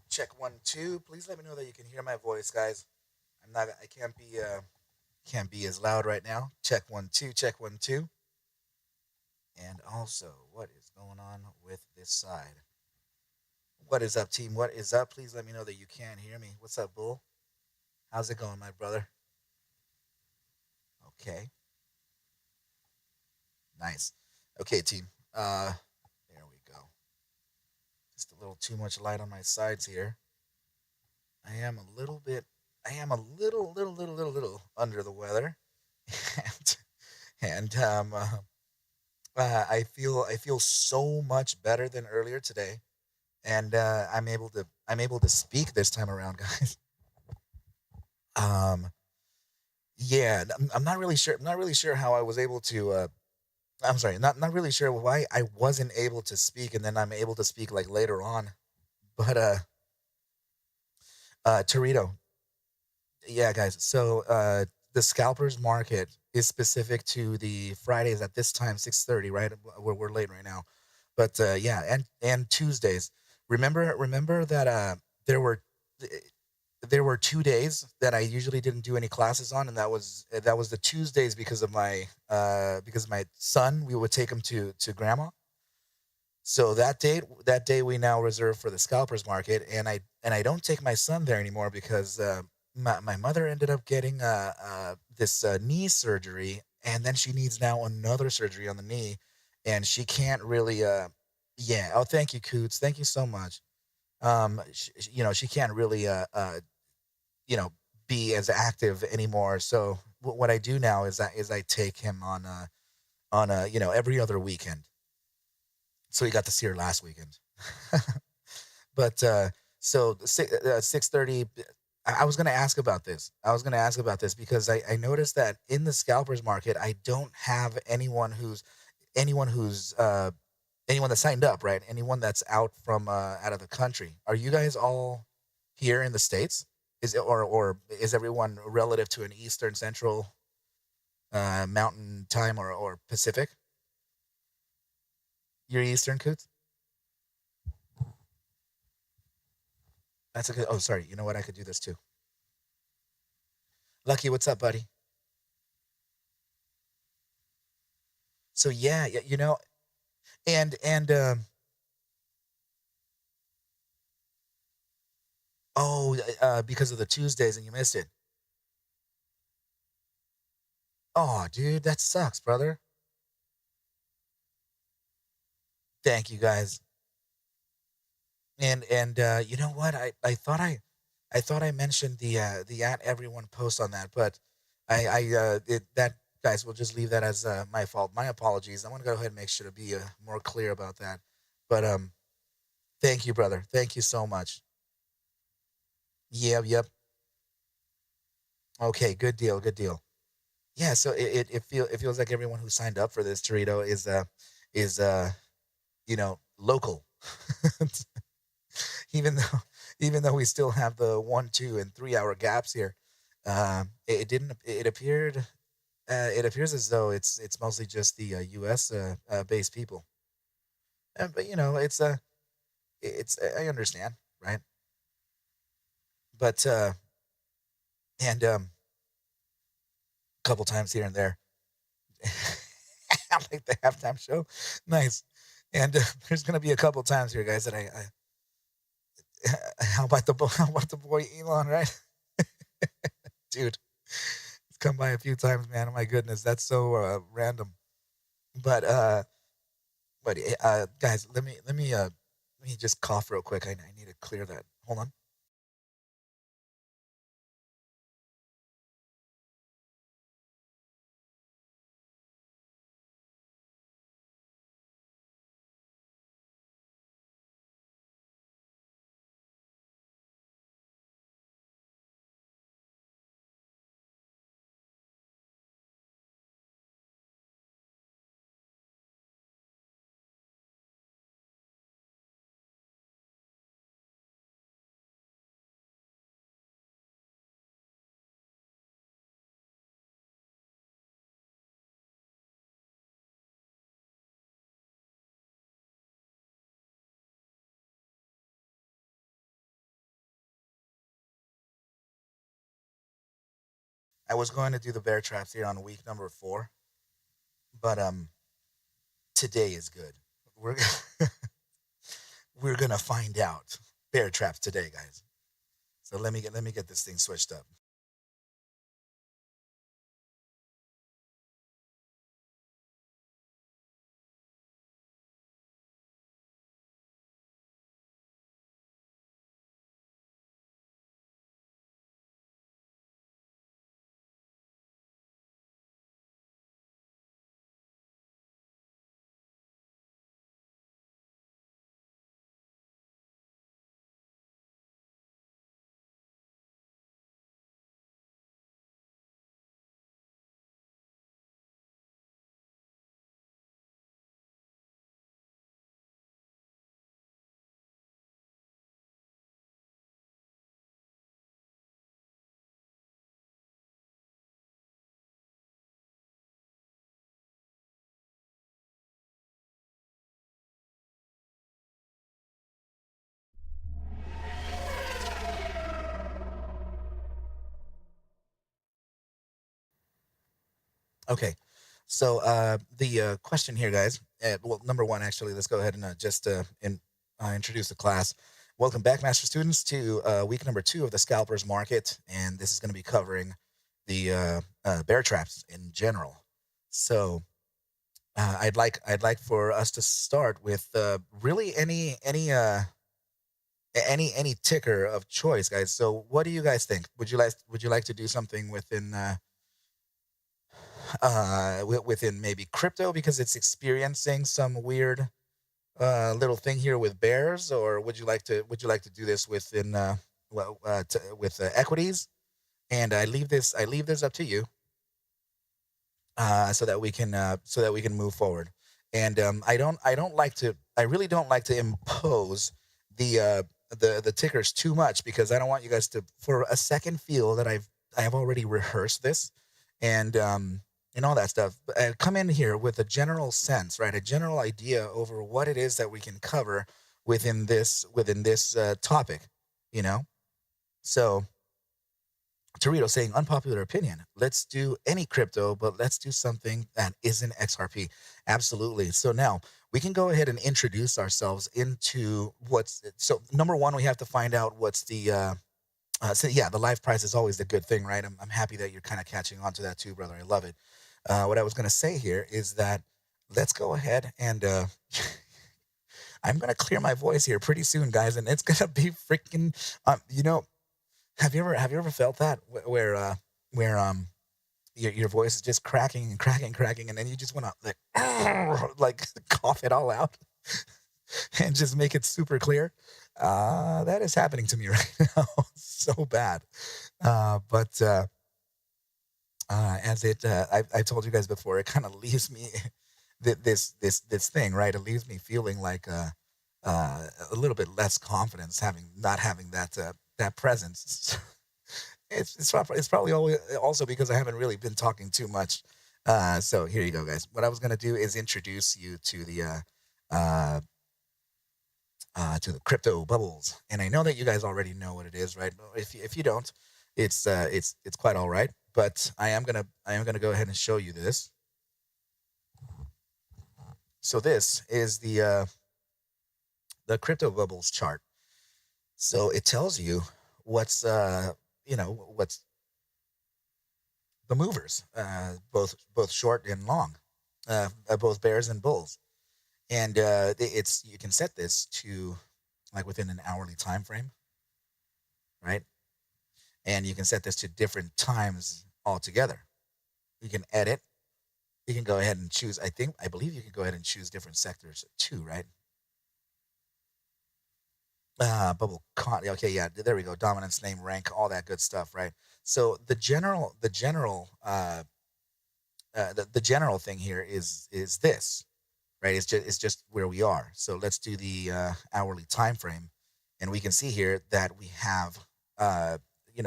Check 1 2. Please let me know that you can hear my voice, guys. I can't be as loud right now. Check 1 2. Check 1 2. And also, what is going on with this side? What is up, team? What is up? Please let me know that you can hear me. What's up, Bull? How's it going, my brother? Okay, nice. Okay, team. There we go. Just a little too much light on my sides here. I am a little bit. I am a little under the weather, and I feel so much better than earlier today, and I'm able to speak this time around, guys. Um, yeah, I'm not really sure. I'm not really sure how I was able to. I'm sorry, not really sure why I wasn't able to speak, and then I'm able to speak like later on. But Torito, yeah, guys. So the scalpers market is specific to the Fridays at this time, 6:30, right? We're late right now, but yeah, and Tuesdays. Remember that there were there were 2 days that I usually didn't do any classes on, and that was the Tuesdays because of my son. We would take him to grandma. So that day we now reserve for the scalpers market, and I don't take my son there anymore because my mother ended up getting this knee surgery, and then she needs now another surgery on the knee, and she can't really yeah. Oh, thank you, Coots. Thank you so much. She can't really you know be as active anymore. So what I do now is I take him on a every other weekend. So he got to see her last weekend. But so 6:30. I was going to ask about this. I was going to ask about this because I noticed that in the scalpers market, I don't have anyone who's anyone that signed up, right? Anyone that's out of the country. Are you guys all here in the states? Is it or is everyone relative to an Eastern Central Mountain Time or Pacific? You're Eastern, Coots? That's a good. Oh, sorry. You know what? I could do this too. Lucky, what's up, buddy? So yeah, and oh, because of the Tuesdays and you missed it. Oh, dude, that sucks, brother. Thank you guys. And you know what? I thought I mentioned the at everyone post on that, but that guys, we'll just leave that as my fault. My apologies. I want to go ahead and make sure to be more clear about that. But thank you, brother. Thank you so much. Yep. Okay, good deal. Good deal. Yeah, so it feels like everyone who signed up for this Torito is local. even though even though we still have the 1 2 and 3 hour gaps here. It didn't it appears as though it's mostly just the US based people. But it's I understand, right? But and a couple times here and there. Like the halftime show. Nice. And there's gonna be a couple times here, guys, that how about the boy Elon, right? Dude, it's come by a few times, man. Oh my goodness, that's so random. But guys, let me just cough real quick. I need to clear that. Hold on. I was going to do the bear traps here on week number 4, but today is good. We're we're gonna find out bear traps today, guys. So let me get this thing switched up. Okay. So the question here, guys. Well, number one, actually, let's go ahead and introduce the class. Welcome back, master students, to week number 2 of the Scalpers Market, and this is going to be covering the bear traps in general. So I'd like for us to start with really any ticker of choice, guys. So what do you guys think? Would you like to do something within within maybe crypto because it's experiencing some weird little thing here with bears, or would you like to do this within with equities? And I leave this up to you, so that we can move forward. And I really don't like to impose the the tickers too much, because I don't want you guys to for a second feel that I have already rehearsed this, and all that stuff. Come in here with a general sense, right? A general idea over what it is that we can cover within this topic, you know. So Torito saying unpopular opinion. Let's do any crypto, but let's do something that isn't XRP. Absolutely. So now we can go ahead and introduce ourselves into what's so number one. We have to find out what's the so yeah, the live price is always the good thing, right? I'm happy that you're kind of catching on to that too, brother. I love it. What I was gonna say here is that let's go ahead and I'm gonna clear my voice here pretty soon, guys, and it's gonna be freaking you know, have you ever felt that where your voice is just cracking and cracking and cracking, and then you just want to like cough it all out and just make it super clear? That is happening to me right now, so bad. But as I told you guys before, it kind of leaves me this thing, right? It leaves me feeling like a little bit less confidence not having that presence. It's probably also because I haven't really been talking too much. So here you go, guys. What I was gonna do is introduce you uh, to the crypto bubbles, and I know that you guys already know what it is, right? If you don't, it's quite all right. But I am gonna go ahead and show you this. So this is the crypto bubbles chart. So it tells you what's what's the movers, both short and long, both bears and bulls. And it's you can set this to like within an hourly time frame, right? And you can set this to different times altogether. You can edit. You can go ahead and choose. I believe you can go ahead and choose different sectors too, right? Bubble con. Okay, yeah, there we go. Dominance, name, rank, all that good stuff, right? So the general thing here is this, right? It's just where we are. So let's do the hourly time frame, and we can see here that uh,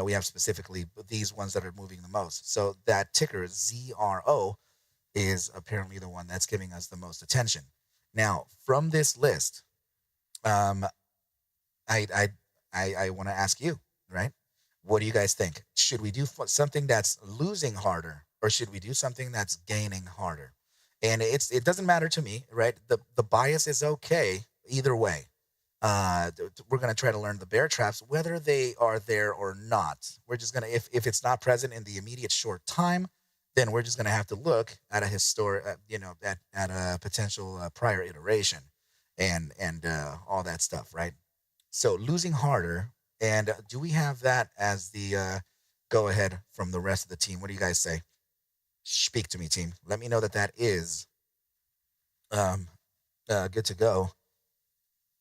we have specifically these ones that are moving the most. So that ticker ZRO is apparently the one that's giving us the most attention. Now, from this list, um, I I I want to ask you, right? What do you guys think? Should we do something that's losing harder, or should we do something that's gaining harder? And it doesn't matter to me, right? The bias is okay either way. We're gonna try to learn the bear traps, whether they are there or not. We're just gonna, if it's not present in the immediate short time, then we're just gonna have to look at a historic, at a potential prior iteration, and all that stuff, right? So losing harder, and do we have that as the go ahead from the rest of the team? What do you guys say? Speak to me, team. Let me know that that is um, good to go.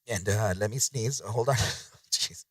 And let me sneeze. Hold on. Jeez.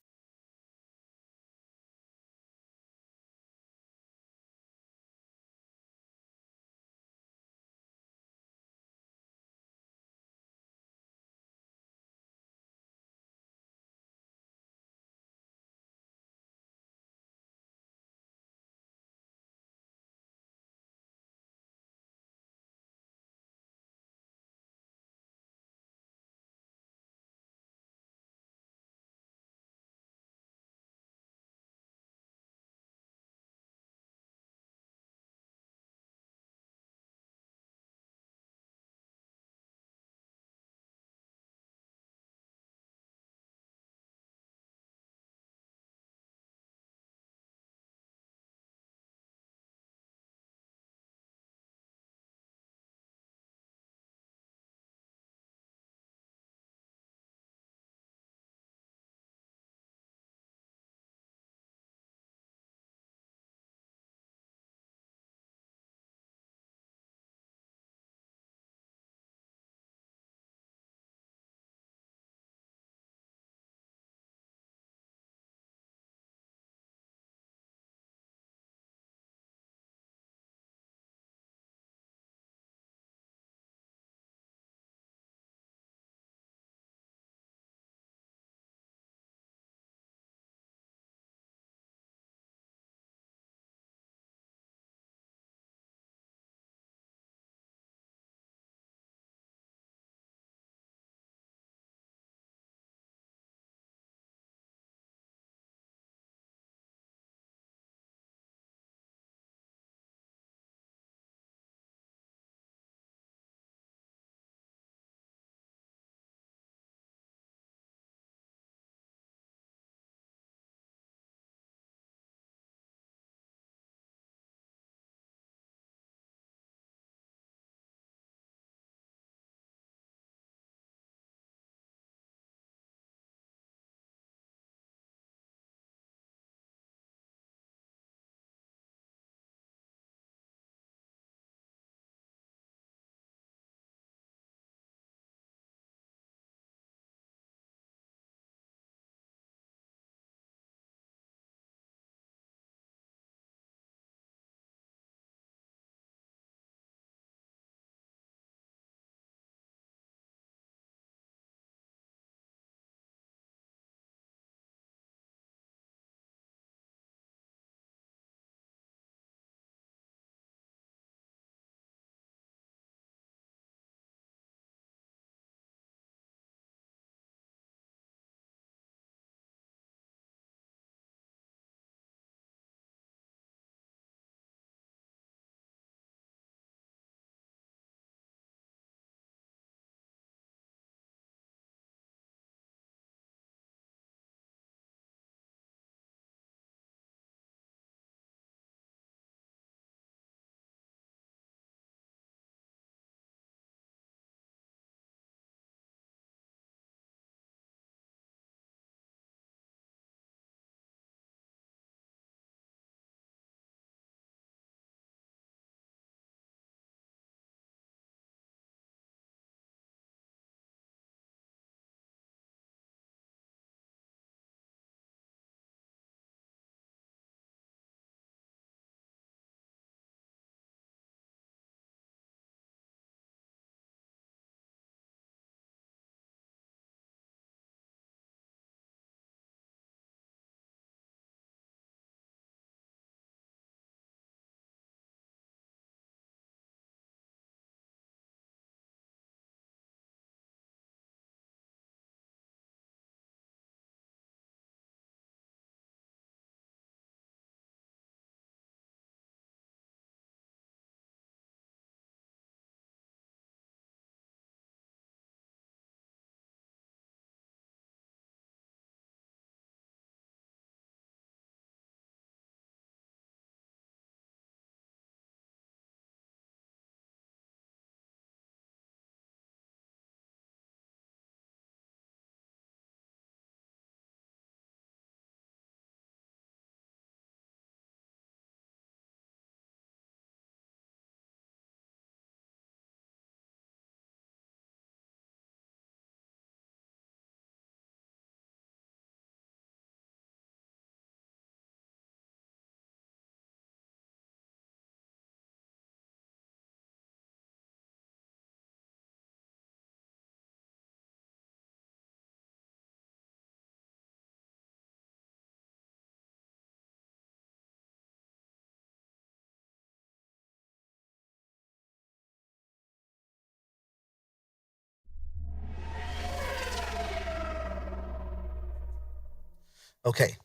Okay.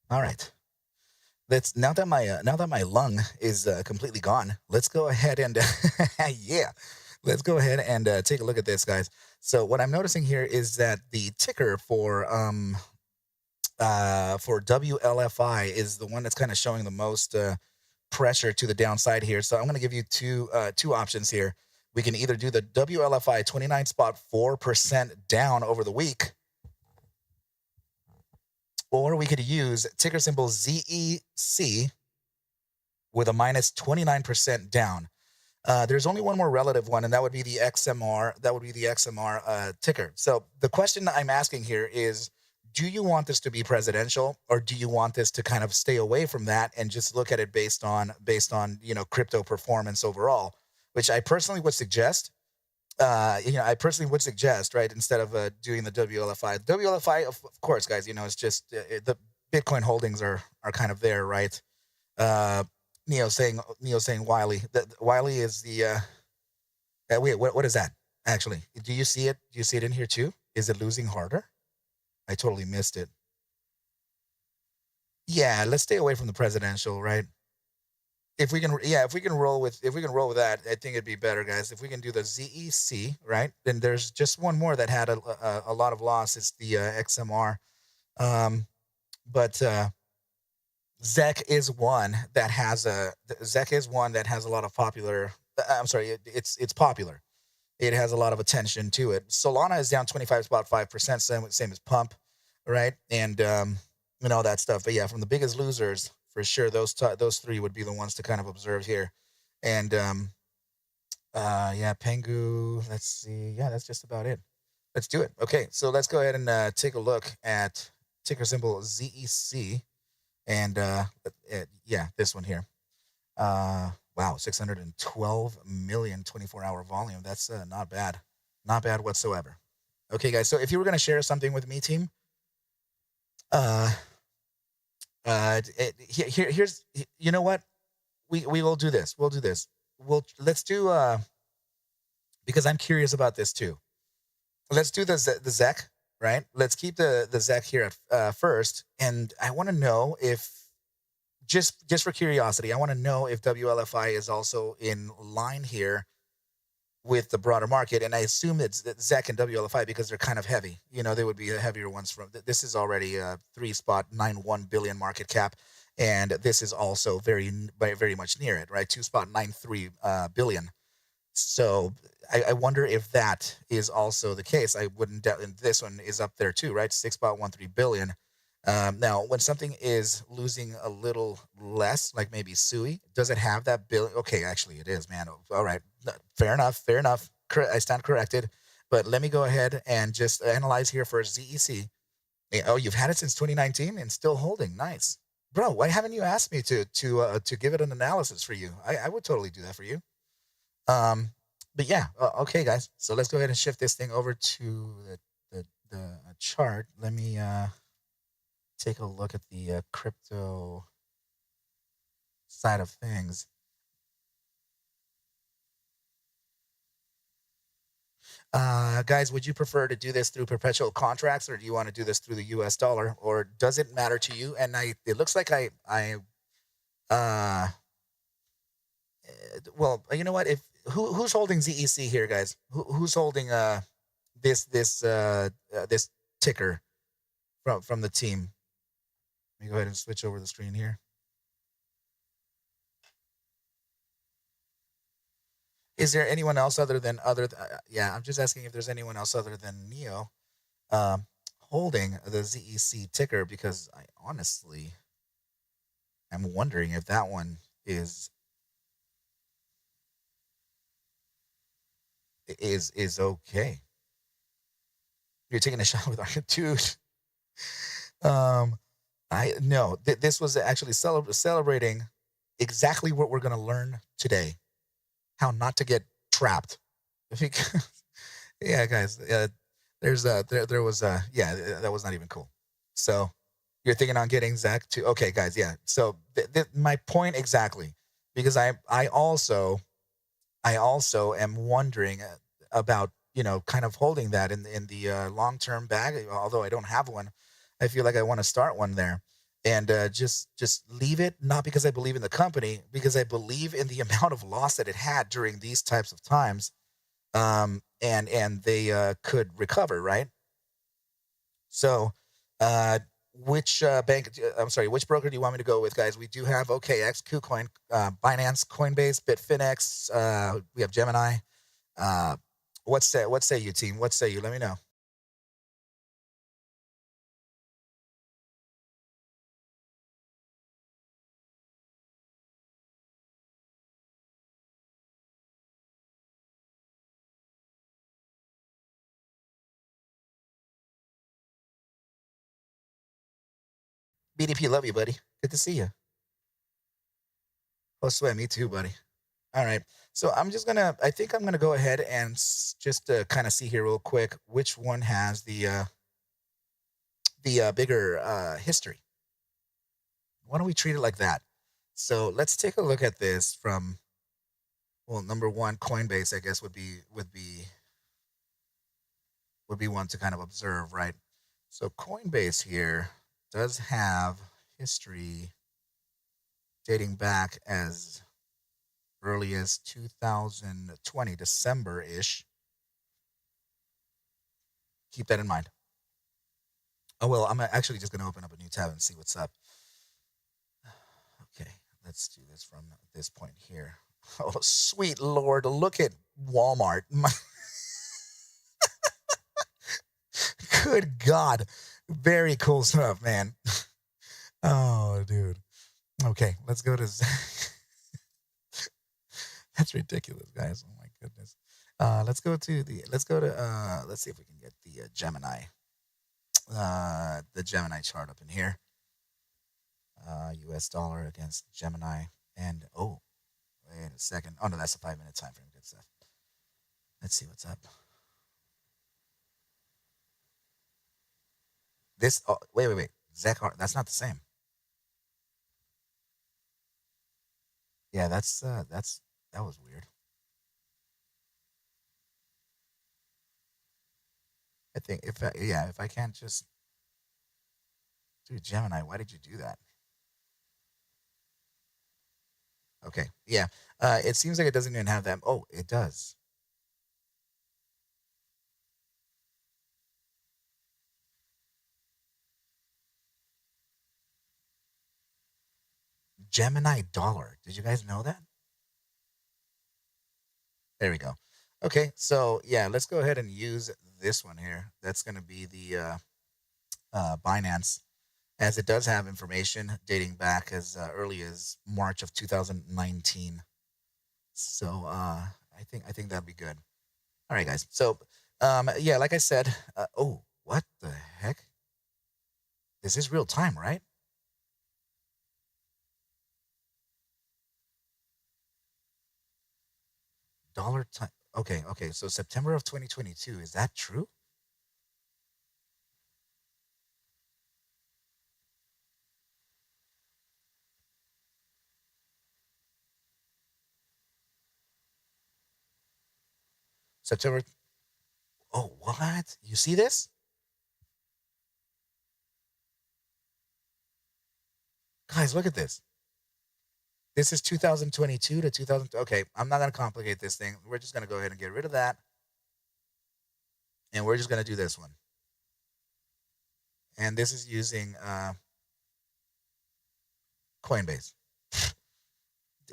All right. Let's now that my lung is completely gone. Let's go ahead and yeah, let's go ahead and take a look at this, guys. So what I'm noticing here is that the ticker for WLFI is the one that's kind of showing the most pressure to the downside here. So I'm going to give you two options here. We can either do the WLFI 29.4% down over the week, or we could use ticker symbol ZEC with a minus 29% down. There's only one more relative one, and that would be the XMR. That would be the XMR ticker. So the question I'm asking here is, do you want this to be presidential, or do you want this to kind of stay away from that and just look at it based on crypto performance overall? Which I personally would suggest. Right, instead of doing the WLFI. WLFI, of course, guys, it's just the Bitcoin holdings are kind of there, right? Neo saying Wiley. Wiley is the wait, what is that? Actually, do you see it? Do you see it in here too? Is it losing harder? I totally missed it. Yeah, let's stay away from the presidential, right? If we can roll with that, I think it'd be better, guys. If we can do the ZEC, right? Then there's just one more that had a lot of loss. It's the XMR, but ZEC is one that has a lot of popular. I'm sorry, it's popular. It has a lot of attention to it. Solana is down 25.5%, same as Pump, right? And all that stuff. But yeah, from the biggest losers, for sure, those three would be the ones to kind of observe here. And yeah, Pengu. Let's see. Yeah, that's just about it. Let's do it. Okay, so let's go ahead and take a look at ticker symbol ZEC, and yeah, this one here. Wow, 612 million 24-hour volume. That's not bad. Not bad whatsoever. Okay, guys, so if you were going to share something with me, team, here's, you know what? We will do this. We'll do this. Let's do, because I'm curious about this too. Let's do the ZEC, right? Let's keep the ZEC here at first. And I want to know if, just for curiosity, I want to know if WLFI is also in line here with the broader market. And I assume it's ZEC and WLFI because they're kind of heavy. They would be the heavier ones from, this is already a 3.91 billion market cap. And this is also very, very much near it, right? 2.93 billion. So I wonder if that is also the case. I wouldn't doubt, and this one is up there too, right? 6.13 billion. Now, when something is losing a little less, like maybe SUI, does it have that billion? Okay, actually it is, man. All right. Fair enough. I stand corrected. But let me go ahead and just analyze here for ZEC. Oh, you've had it since 2019 and still holding. Nice. Bro, why haven't you asked me to give it an analysis for you? I would totally do that for you. But yeah, okay, guys. So let's go ahead and shift this thing over to the chart. Let me take a look at the crypto side of things. Guys, would you prefer to do this through perpetual contracts, or do you want to do this through the US dollar, or does it matter to you? And it looks like well, you know what? Who's holding ZEC here, guys? Who's holding this ticker from the team? Let me go ahead and switch over the screen here. Is there anyone else yeah, I'm just asking if there's anyone else other than Neo holding the ZEC ticker, because I honestly am wondering if that one is okay. You're taking a shot with ARCa, dude. This was actually celebrating exactly what we're going to learn today. How not to get trapped. Yeah, guys, there was that was not even cool. So you're thinking on getting Zach to, okay, guys. Yeah. So my point exactly, because I also am wondering about, kind of holding that in the long-term bag, although I don't have one. I feel like I want to start one there, and just leave it, not because I believe in the company, because I believe in the amount of loss that it had during these types of times, and they could recover, right? So, uh, which I'm sorry, which broker do you want me to go with, guys? We do have OKX, KuCoin, Binance, Coinbase, Bitfinex. We have Gemini. Uh, what say you, team? What say you? Let me know. BDP, love you, buddy. Good to see you. Oh, sweat, me too, buddy. All right. So I think I'm gonna go ahead and just kind of see here real quick which one has the bigger history. Why don't we treat it like that? So let's take a look at this from, well, number one, Coinbase, I guess would be one to kind of observe, right? So Coinbase here does have history dating back as early as 2020, December-ish. Keep that in mind. Oh, well, I'm actually just going to open up a new tab and see what's up. Okay, let's do this from this point here. Oh, sweet Lord, look at Walmart. Good God. Very cool stuff, man. Oh, dude. Okay, let's go to... That's ridiculous, guys. Oh, my goodness. Let's see if we can get the Gemini chart up in here. US dollar against Gemini. And, oh, wait a second. Oh, no, that's a 5-minute time frame. Good stuff. Let's see what's up. This, oh, wait. Zechar, that's not the same. Yeah, that was weird. I think if I can't just, dude, Gemini, why did you do that? Okay, yeah. It seems like it doesn't even have that. Oh, it does. Gemini dollar. Did you guys know that? There we go. Okay, so yeah, let's go ahead and use this one here. That's going to be the Binance, as it does have information dating back as early as March of 2019. So I think that'd be good. All right, guys. So yeah, like I said, oh, what the heck? This is real time, right? Dollar time. Okay. So September of 2022, is that true? September. Oh, what? You see this? Guys, look at this. This is 2022 to 2000. Okay, I'm not going to complicate this thing. We're just going to go ahead and get rid of that. And we're just going to do this one. And this is using Coinbase,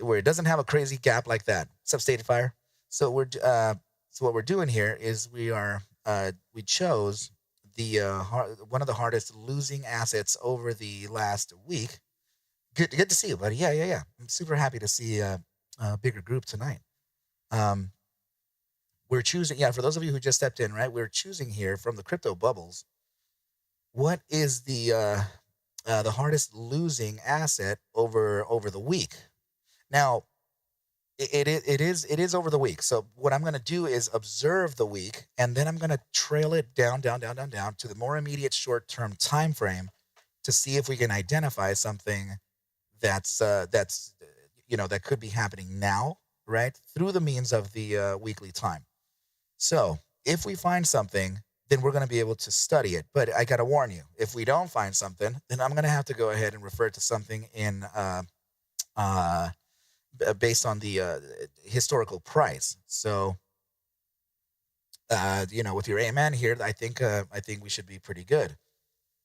where it doesn't have a crazy gap like that. Substated Fire. So what we're doing here is we chose the one of the hardest losing assets over the last week. Good to see you, buddy. Yeah. I'm super happy to see a bigger group tonight. We're choosing, for those of you who just stepped in, right? We're choosing here from the crypto bubbles. What is the hardest losing asset over the week? Now, it is over the week. So what I'm going to do is observe the week, and then I'm going to trail it down to the more immediate short-term time frame to see if we can identify something that's that could be happening now, right, through the means of the weekly time. So if we find something then we're going to be able to study it. But I got to warn you, if we don't find something, then I'm going to have to go ahead and refer to something in uh, based on the historical price. So, with your amen here, I think we should be pretty good.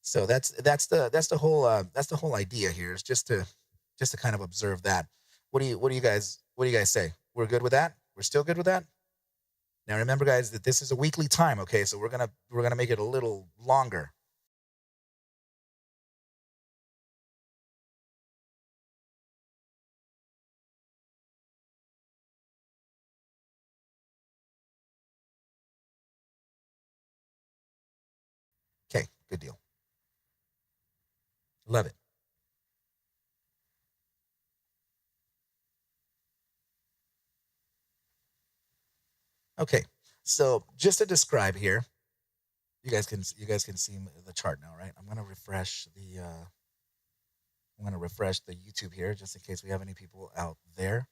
So that's the whole idea here, is just to kind of observe that. What do you guys say? We're good with that? We're still good with that? Now remember, guys, that this is a weekly time. Okay, so we're gonna make it a little longer. Okay, good deal. Love it. Okay, so just to describe here, you guys can see the chart now, right? I'm gonna refresh the YouTube here just in case we have any people out there.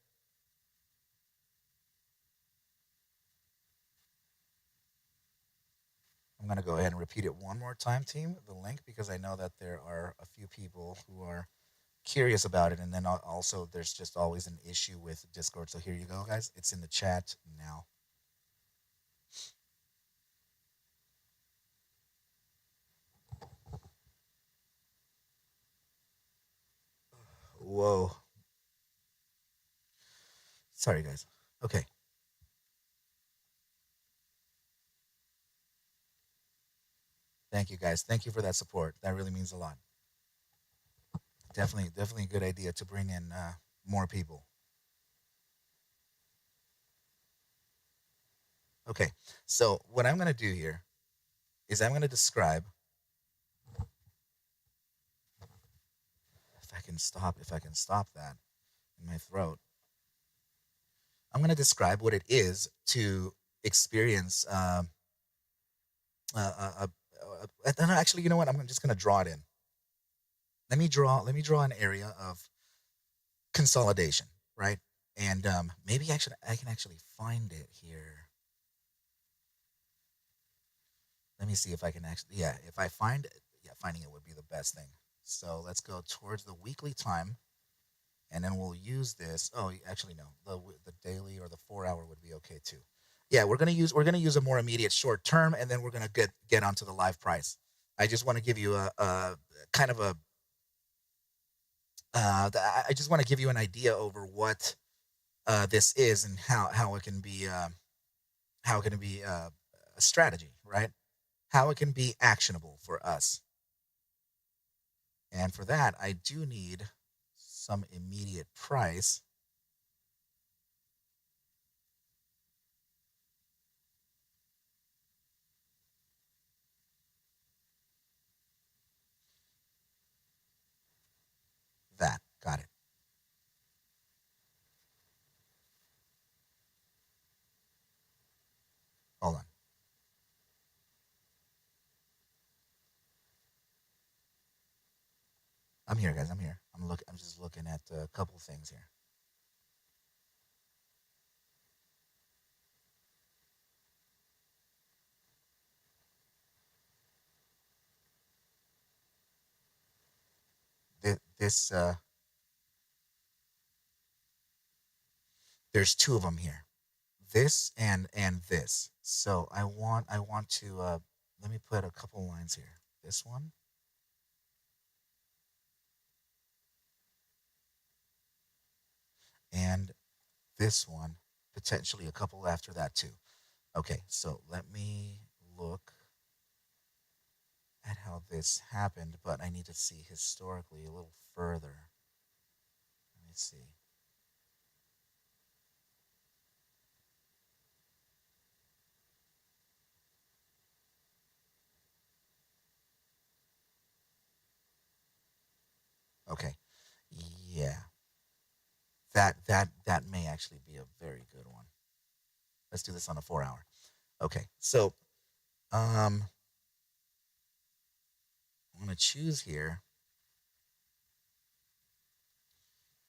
I'm gonna go ahead and repeat it one more time, team, the link, because I know that there are a few people who are curious about it, and then also there's just always an issue with Discord. So here you go, guys. It's in the chat now. Whoa. Sorry, guys. Okay. Thank you, guys. Thank you for that support. That really means a lot. Definitely a good idea to bring in more people. Okay. So what I'm going to do here is I'm going to describe, if I can stop that in my throat. I'm going to describe what it is to experience no, actually, you know what? I'm just going to draw it in. Let me draw an area of consolidation, right? And maybe actually I can actually find it here. Let me see if I can actually, yeah, if I find it, yeah, finding it would be the best thing. So let's go towards the weekly time, and then we'll use this. Oh, actually, no, the daily or the 4 hour would be okay too. Yeah, we're gonna use a more immediate short term, and then we're gonna get onto the live price. I just want to give you a kind of a I just want to give you an idea over what this is and how it can be a strategy, right? How it can be actionable for us. And for that, I do need some immediate price. That, got it. Hold on. I'm here, guys. I'm here. I'm just looking at a couple things here. This there's two of them here. This and this. So I want to let me put a couple lines here. This one and this one, potentially a couple after that too. Okay, so let me look at how this happened, but I need to see historically a little further. Let me see. Okay. Yeah. That may actually be a very good one. Let's do this on a 4 hour. Okay. So I'm gonna choose here.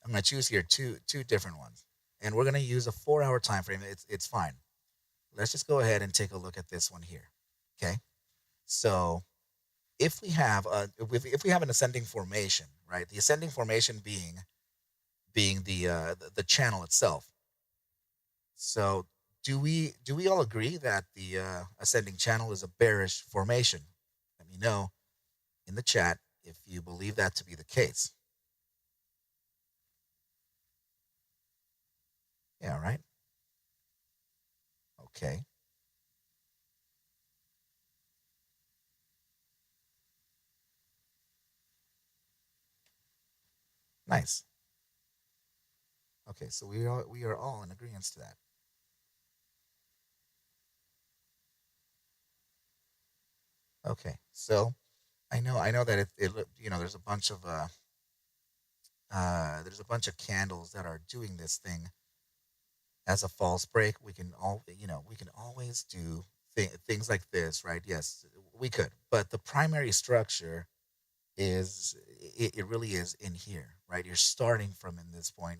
I'm gonna choose here two different ones. And we're gonna use a 4 hour time frame. It's fine. Let's just go ahead and take a look at this one here. Okay. So if we have an ascending formation, right? The ascending formation being the channel itself. So do we all agree that the ascending channel is a bearish formation? Let me know in the chat if you believe that to be the case. Yeah, right. Okay, nice. Okay, so we are all in agreement to that. Okay, so I know that there's a bunch of candles that are doing this thing as a false break. We can always do things like this, right? Yes, we could, but the primary structure is it really is in here, right? You're starting from in this point.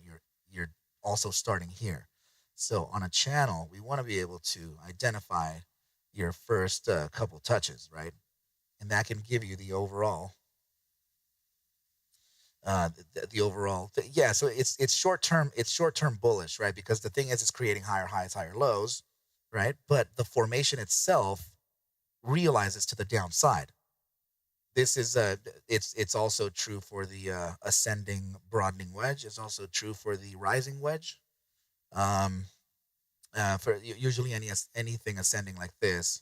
You're also starting here. So on a channel, we want to be able to identify your first couple touches, right? And that can give you the overall yeah. So it's short term bullish, right? Because the thing is it's creating higher highs, higher lows, right? But the formation itself realizes to the downside. This is it's also true for the ascending broadening wedge. It's also true for the rising wedge. um for usually anything ascending like this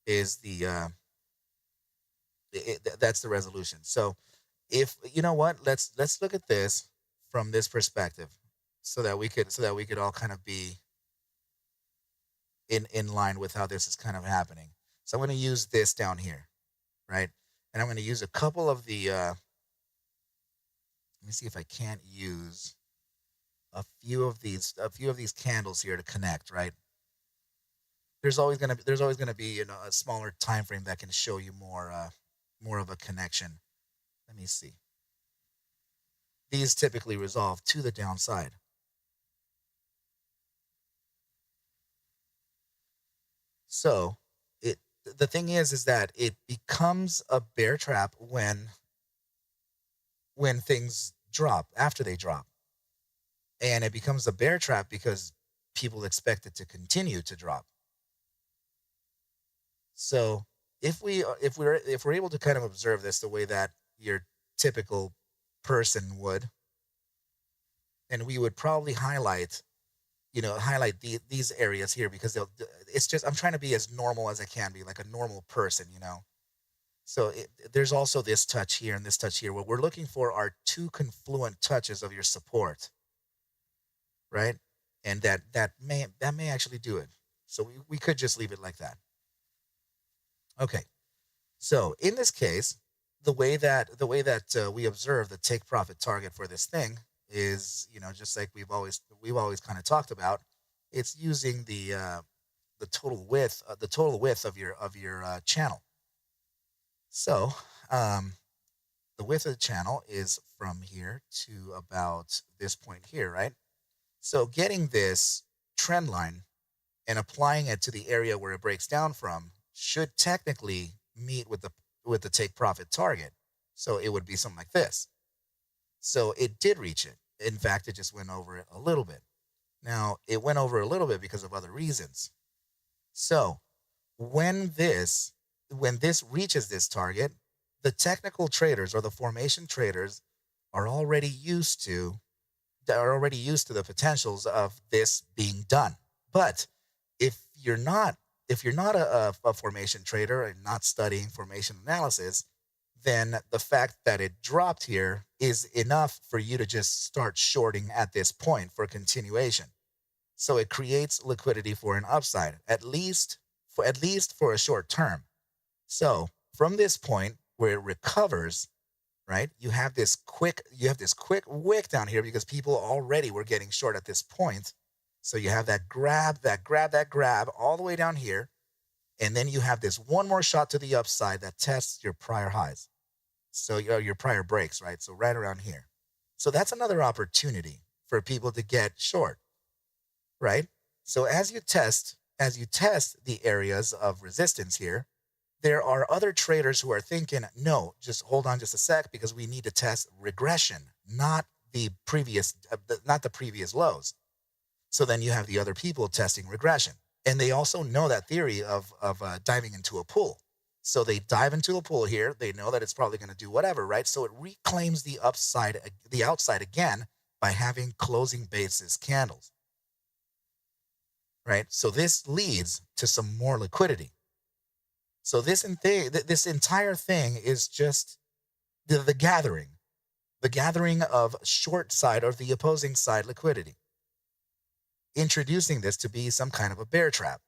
is that's the resolution. So if you know what, let's look at this from this perspective, so that we could all kind of be in line with how this is kind of happening. So I'm going to use this down here, right? And I'm going to use a couple of the let me see if I can't use a few of these candles here to connect, right? There's always going to be a smaller time frame that can show you more of a connection. Let me see. These typically resolve to the downside. So it the thing is that it becomes a bear trap when things drop, after they drop. And it becomes a bear trap because people expect it to continue to drop. So if we're able to kind of observe this the way that your typical person would, and we would probably highlight these areas here, because it's just, I'm trying to be as normal as I can be, like a normal person. So there's also this touch here and this touch here. What we're looking for are two confluent touches of your support, right? And that may actually do it. So we could just leave it like that. Okay. So in this case, the way that we observe the take profit target for this thing is, just like we've always kind of talked about. It's using the total width of your channel. So the width of the channel is from here to about this point here, right? So getting this trend line and applying it to the area where it breaks down from should technically meet with the take profit target. So it would be something like this. So it did reach it. In fact, it just went over it a little bit. Now, it went over a little bit because of other reasons. So when this when this reaches this target, the technical traders or the formation traders are already used to are already used to the potentials of this being done. But if you're not if you're not a formation trader and not studying formation analysis, then the fact that it dropped here is enough for you to just start shorting at this point for continuation. So it creates liquidity for an upside, at least for a short term. So from this point where it recovers, right? You have this quick wick down here because people already were getting short at this point. So you have that grab all the way down here, and then you have this one more shot to the upside that tests your prior highs. So your prior breaks, right? So right around here. So that's another opportunity for people to get short, right? So as you test the areas of resistance here, there are other traders who are thinking, no, just hold on just a sec, because we need to test regression, not the previous lows. So then you have the other people testing regression, and they also know that theory of diving into a pool. So they dive into a pool here. They know that it's probably going to do whatever, right? So it reclaims the outside again by having closing basis candles, right? So this leads to some more liquidity. So this entire thing is just the gathering of short side or the opposing side liquidity, introducing this to be some kind of a bear trap.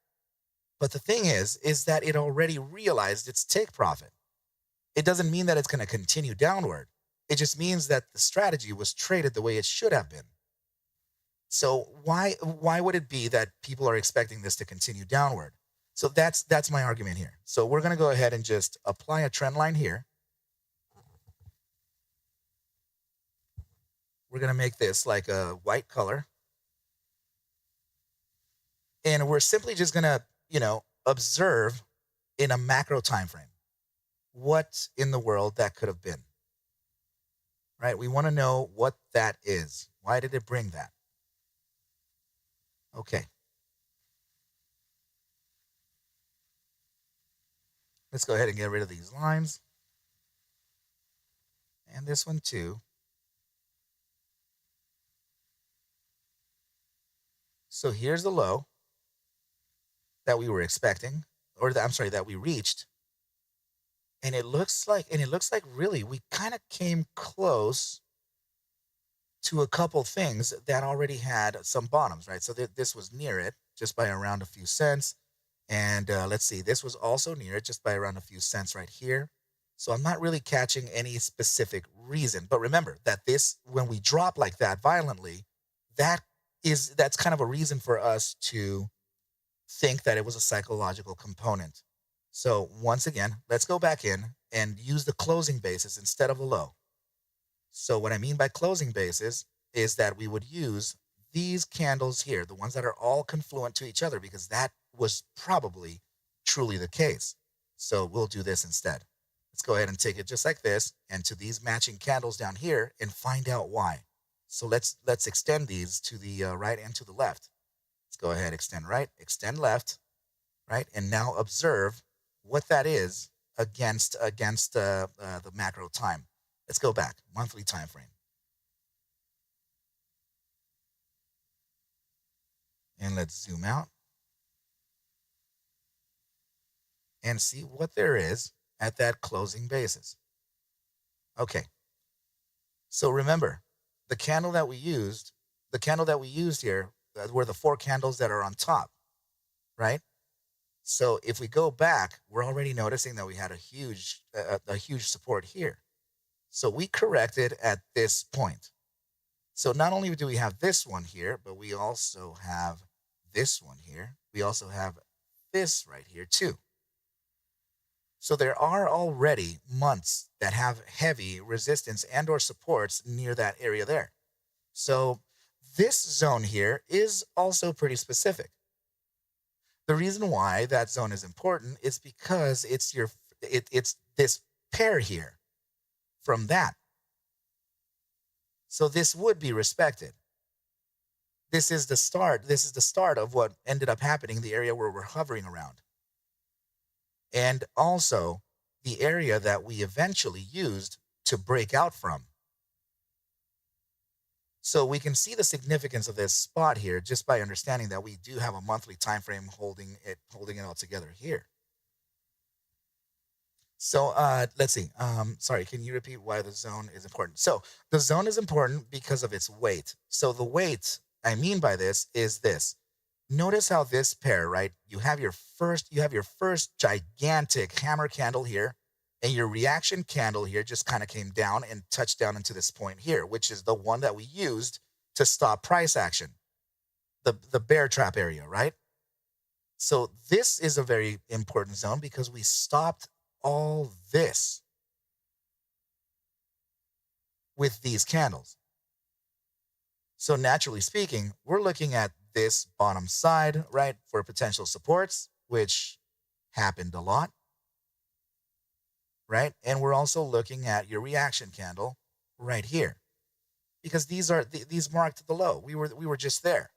But the thing is that it already realized its take profit. It doesn't mean that it's going to continue downward. It just means that the strategy was traded the way it should have been. So why would it be that people are expecting this to continue downward? So that's my argument here. So we're going to go ahead and just apply a trend line here. We're going to make this like a white color. And we're simply just going to, observe in a macro time frame what in the world that could have been. Right? We want to know what that is. Why did it bring that? Okay. Let's go ahead and get rid of these lines. And this one too. So here's the low that we were expecting, or that we reached. And it looks like really we kind of came close to a couple things that already had some bottoms, right? So this was near it just by around a few cents. And let's see, this was also near it just by around a few cents right here. So I'm not really catching any specific reason. But remember that when we drop like that violently, that's kind of a reason for us to think that it was a psychological component. So once again, let's go back in and use the closing basis instead of a low. So what I mean by closing basis is that we would use these candles here, the ones that are all confluent to each other, because that was probably truly the case. So we'll do this instead. Let's go ahead and take it just like this and to these matching candles down here and find out why. So let's extend these to the right and to the left. Let's go ahead, extend right, extend left, right? And now observe what that is against the macro time. Let's go back, monthly time frame. And let's zoom out and see what there is at that closing basis. Okay. So remember, the candle that we used here were the 4 candles that are on top, right? So if we go back, we're already noticing that we had a huge support here. So we corrected at this point. So not only do we have this one here, but we also have this one here. We also have this right here too. So there are already months that have heavy resistance and or supports near that area there. So this zone here is also pretty specific. The reason why that zone is important is because it's this pair here from that. So this would be respected. This is the start of what ended up happening, the area where we're hovering around. And also the area that we eventually used to break out from. So we can see the significance of this spot here just by understanding that we do have a monthly time frame holding it all together here. So let's see. Sorry, can you repeat why the zone is important? So the zone is important because of its weight. So the weight I mean by this is this. Notice how this pair, right? You have your first gigantic hammer candle here, and your reaction candle here just kind of came down and touched down into this point here, which is the one that we used to stop price action, the bear trap area, right? So this is a very important zone because we stopped all this with these candles. So naturally speaking, we're looking at this bottom side, right, for potential supports, which happened a lot. right? And we're also looking at your reaction candle right here, because these marked the low. We were just there.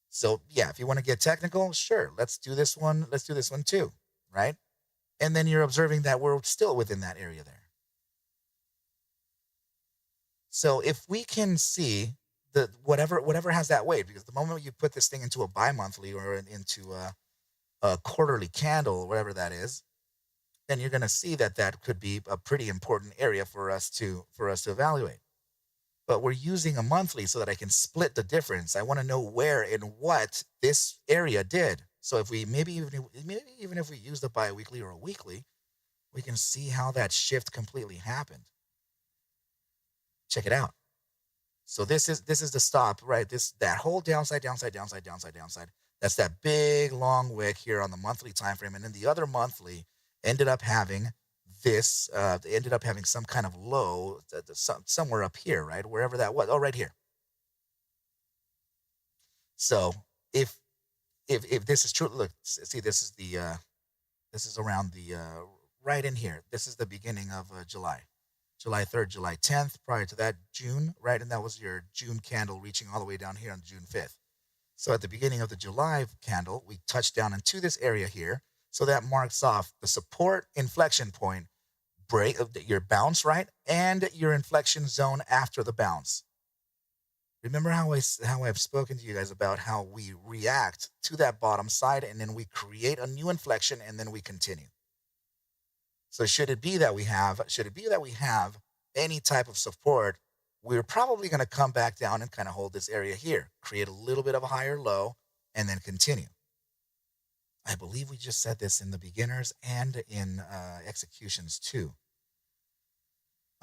So yeah, if you want to get technical, sure, let's do this one. Let's do this one too, right? And then you're observing that we're still within that area there. So if we can see the whatever has that weight, because the moment you put this thing into a bi-monthly or into a quarterly candle, whatever that is, then you're going to see that that could be a pretty important area for us to evaluate. But we're using a monthly so that I can split the difference. I want to know where and what this area did. So if we maybe even if we use the bi-weekly or a weekly, we can see how that shift completely happened. Check it out. So this is the stop, right? That whole downside. That's that big long wick here on the monthly time frame, and then the other monthly ended up having this. They ended up having some kind of low somewhere up here, right? Wherever that was. Oh, right here. So if this is true, look, see, this is around the right in here. This is the beginning of July. July 3rd, July 10th, prior to that, June, right? And that was your June candle reaching all the way down here on June 5th. So at the beginning of the July candle, we touched down into this area here. So that marks off the support inflection point, break of your bounce, right? And your inflection zone after the bounce. Remember how I've spoken to you guys about how we react to that bottom side and then we create a new inflection and then we continue. So should it be that we have any type of support, we're probably going to come back down and kind of hold this area here, create a little bit of a higher low, and then continue. I believe we just said this in the beginners and in executions too.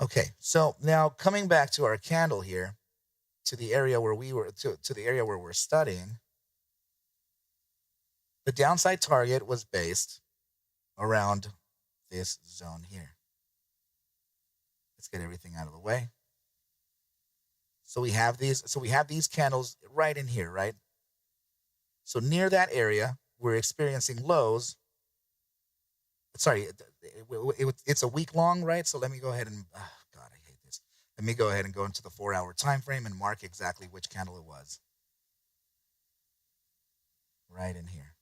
Okay, so now coming back to our candle here, to the area where we were to the area where we're studying, the downside target was based around this zone here. Let's get everything out of the way. So we have these candles right in here, right? So near that area, we're experiencing lows. Sorry, it's a week long, right? So let me go ahead and God, I hate this. Let me go ahead and go into the 4-hour time frame and mark exactly which candle it was. Right in here.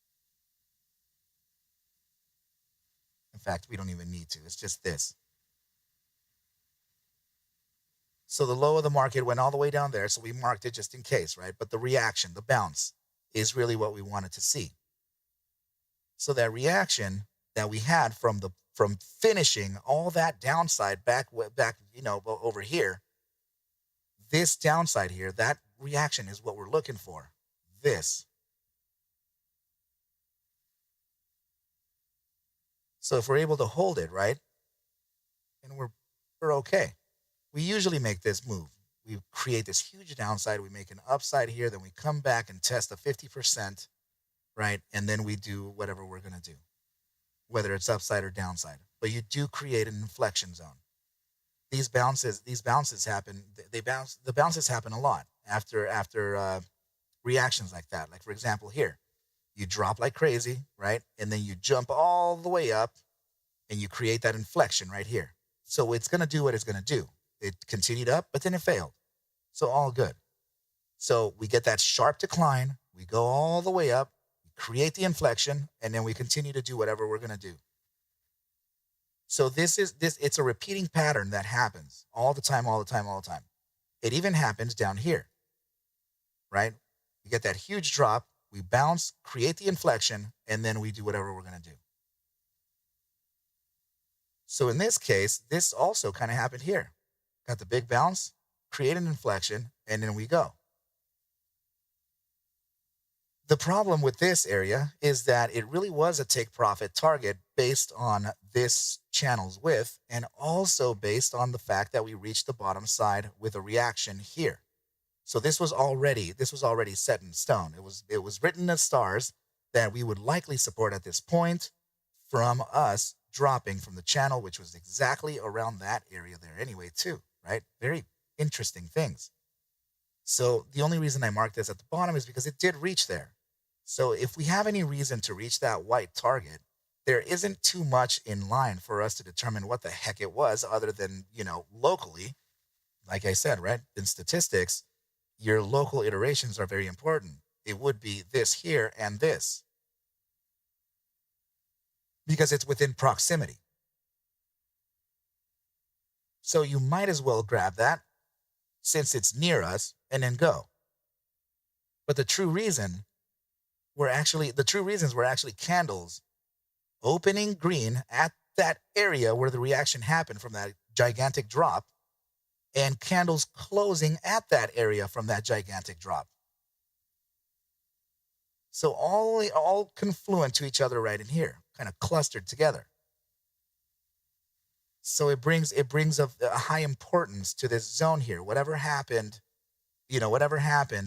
In fact, we don't even need to. It's just this. So the low of the market went all the way down there, so we marked it just in case, right? But the reaction, the bounce, is really what we wanted to see. So that reaction that we had from finishing all that downside back, over here, this downside here, that reaction is what we're looking for. This. So if we're able to hold it, right, and we're okay. We usually make this move. We create this huge downside. We make an upside here. Then we come back and test the 50%, right? And then we do whatever we're going to do, whether it's upside or downside. But you do create an inflection zone. These bounces happen. The bounces happen a lot after reactions like that. Like, for example, here, you drop like crazy, right? And then you jump all the way up and you create that inflection right here. So it's going to do what it's going to do. It continued up, but then it failed. So all good. So we get that sharp decline. We go all the way up, we create the inflection, and then we continue to do whatever we're going to do. So it's a repeating pattern that happens all the time. It even happens down here, right? You get that huge drop, we bounce, create the inflection, and then we do whatever we're going to do. So in this case, this also kind of happened here. Got the big bounce, create an inflection, and then we go. The problem with this area is that it really was a take profit target based on this channel's width and also based on the fact that we reached the bottom side with a reaction here. So this was already set in stone. It was written in the stars that we would likely support at this point from us dropping from the channel, which was exactly around that area there anyway too, right? Very interesting things. So the only reason I marked this at the bottom is because it did reach there. So if we have any reason to reach that white target, there isn't too much in line for us to determine what the heck it was other than, locally, like I said, right? In statistics, your local iterations are very important. It would be this here and this because it's within proximity. So you might as well grab that since it's near us and then go. But the true reasons were actually candles opening green at that area where the reaction happened from that gigantic drop, and candles closing at that area from that gigantic drop. So all confluent to each other right in here, kind of clustered together. So it brings a high importance to this zone here. Whatever happened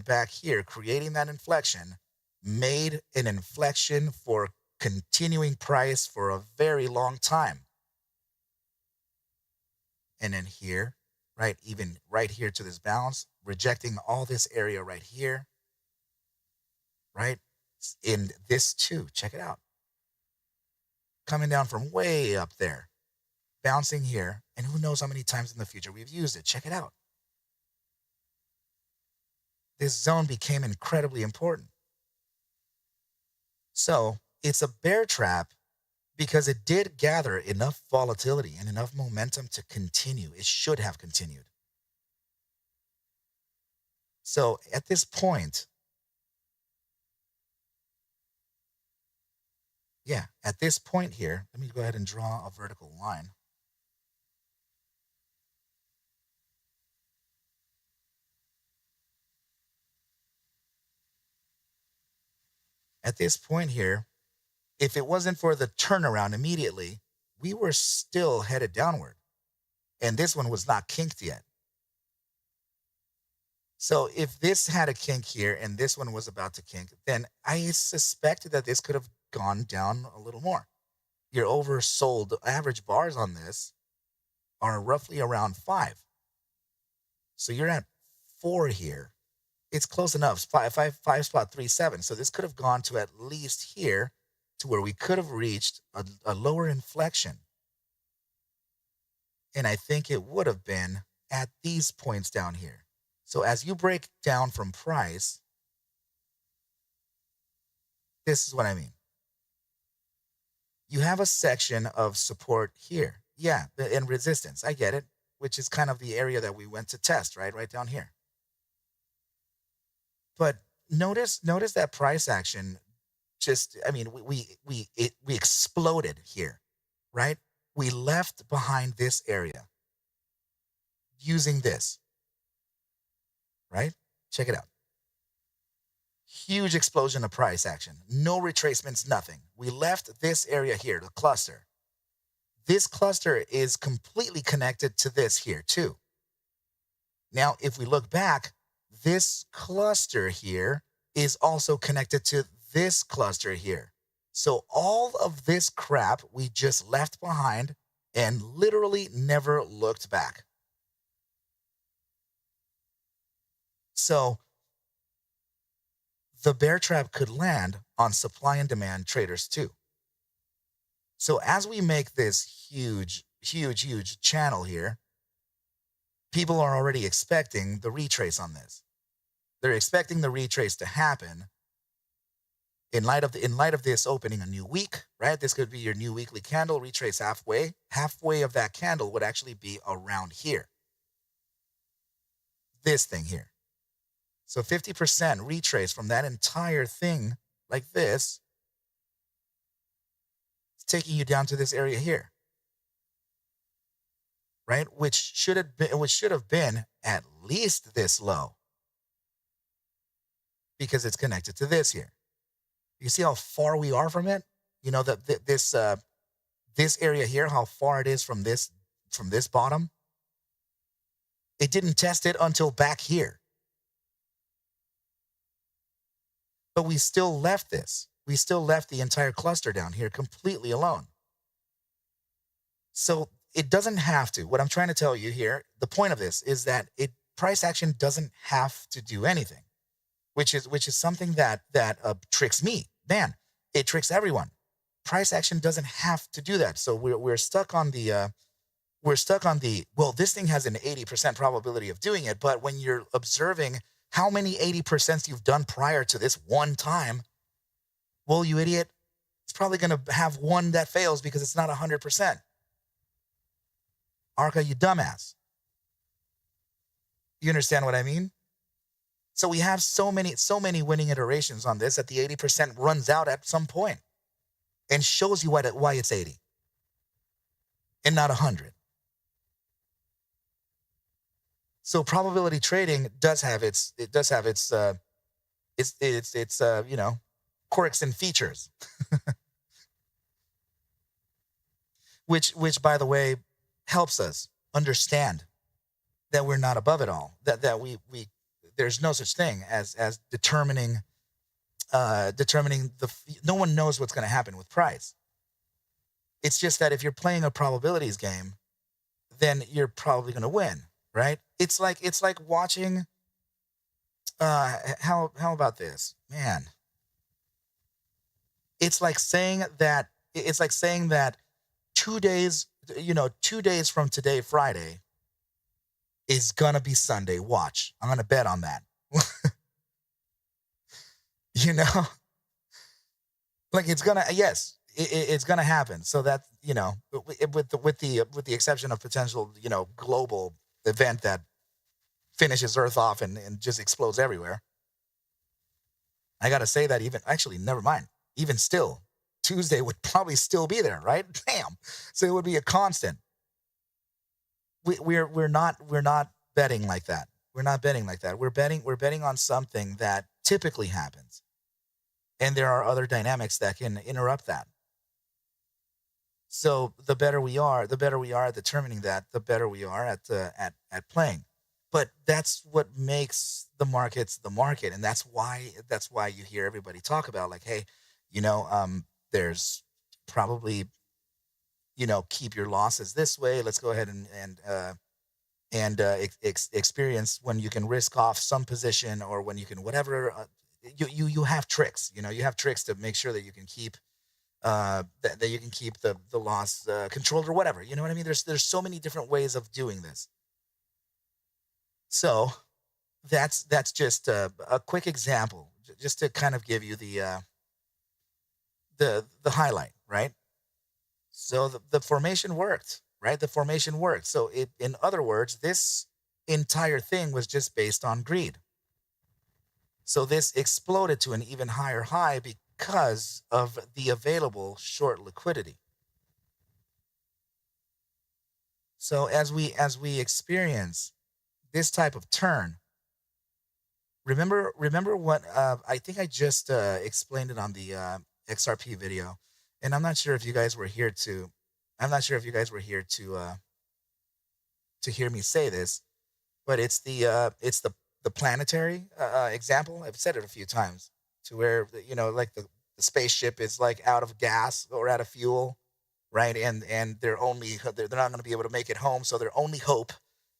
back here, creating that inflection, made an inflection for continuing price for a very long time. And then here, right, even right here to this bounce, rejecting all this area right here, right? In this too, check it out. Coming down from way up there, bouncing here, and who knows how many times in the future we've used it. Check it out. This zone became incredibly important. So it's a bear trap because it did gather enough volatility and enough momentum to continue. It should have continued. So at this point, here, let me go ahead and draw a vertical line. At this point here, if it wasn't for the turnaround immediately, we were still headed downward. And this one was not kinked yet. So if this had a kink here and this one was about to kink, then I suspect that this could have gone down a little more. Your oversold average bars on this are roughly around 5. So you're at 4 here. It's close enough, 5.37. So this could have gone to at least here to where we could have reached a lower inflection. And I think it would have been at these points down here. So as you break down from price, this is what I mean. You have a section of support here. Yeah, and resistance. I get it, which is kind of the area that we went to test, right? Right down here. But notice that price action we exploded here, right? We left behind this area using this, right? Check it out. Huge explosion of price action. No retracements, nothing. We left this area here, the cluster. This cluster is completely connected to this here too. Now, if we look back, this cluster here is also connected to this cluster here. So all of this crap we just left behind and literally never looked back. So the bear trap could land on supply and demand traders too. So as we make this huge channel here, people are already expecting the retrace on this. They're expecting the retrace to happen in light of this opening a new week, right? This could be your new weekly candle, retrace halfway. Halfway of that candle would actually be around here. This thing here. So 50% retrace from that entire thing like this, it's taking you down to this area here, right? Which should have been at least this low because it's connected to this here. You see how far we are from it? You know, this area here, how far it is from this bottom. It didn't test it until back here. But we still left this. We still left the entire cluster down here completely alone. So it doesn't have to. What I'm trying to tell you here, the point of this is that price action doesn't have to do anything, which is something that tricks me. Man, it tricks everyone. price action doesn't have to do that. So we're stuck on the well, this thing has an 80% probability of doing it, but when you're observing how many 80% you've done prior to this one time, well, you idiot, it's probably going to have one that fails because it's not 100%. ARCa, you dumbass. You understand what I mean? So we have so many winning iterations on this that the 80% runs out at some point and shows you why it's 80 and not 100. So probability trading does have its quirks and features, which by the way helps us understand that we're not above it all. That we there's no such thing as determining no one knows what's going to happen with price. It's just that if you're playing a probabilities game, then you're probably going to win, right? It's like watching how about this? Man. It's like saying that 2 days, 2 days from today, Friday, is gonna be Sunday. Watch. I'm gonna bet on that. you know, like it's gonna it's gonna happen. So that with the exception of potential global event that finishes Earth off and just explodes everywhere. I gotta say that never mind. Even still, Tuesday would probably still be there, right? Damn. So it would be a constant. We're not betting like that. We're not betting like that. We're betting on something that typically happens. And there are other dynamics that can interrupt that. So the better we are at determining that, the better we are at playing. But that's what makes the markets the market. And that's why you hear everybody talk about like, hey, there's probably, keep your losses this way. Let's go ahead and experience when you can risk off some position or when you can whatever. You have tricks. You have tricks to make sure that you can keep that you can keep the loss controlled or whatever. You know what I mean? There's so many different ways of doing this. So that's just a quick example, just to kind of give you the highlight, right? So the formation worked, right? The formation worked. So in other words, this entire thing was just based on greed. So this exploded to an even higher high because of the available short liquidity. So as we experience this type of turn, remember what I think I just explained it on the XRP video, and I'm not sure if you guys were here to hear me say this, but it's the planetary example. I've said it a few times, to where like the spaceship is like out of gas or out of fuel, right? And they're not going to be able to make it home, so their only hope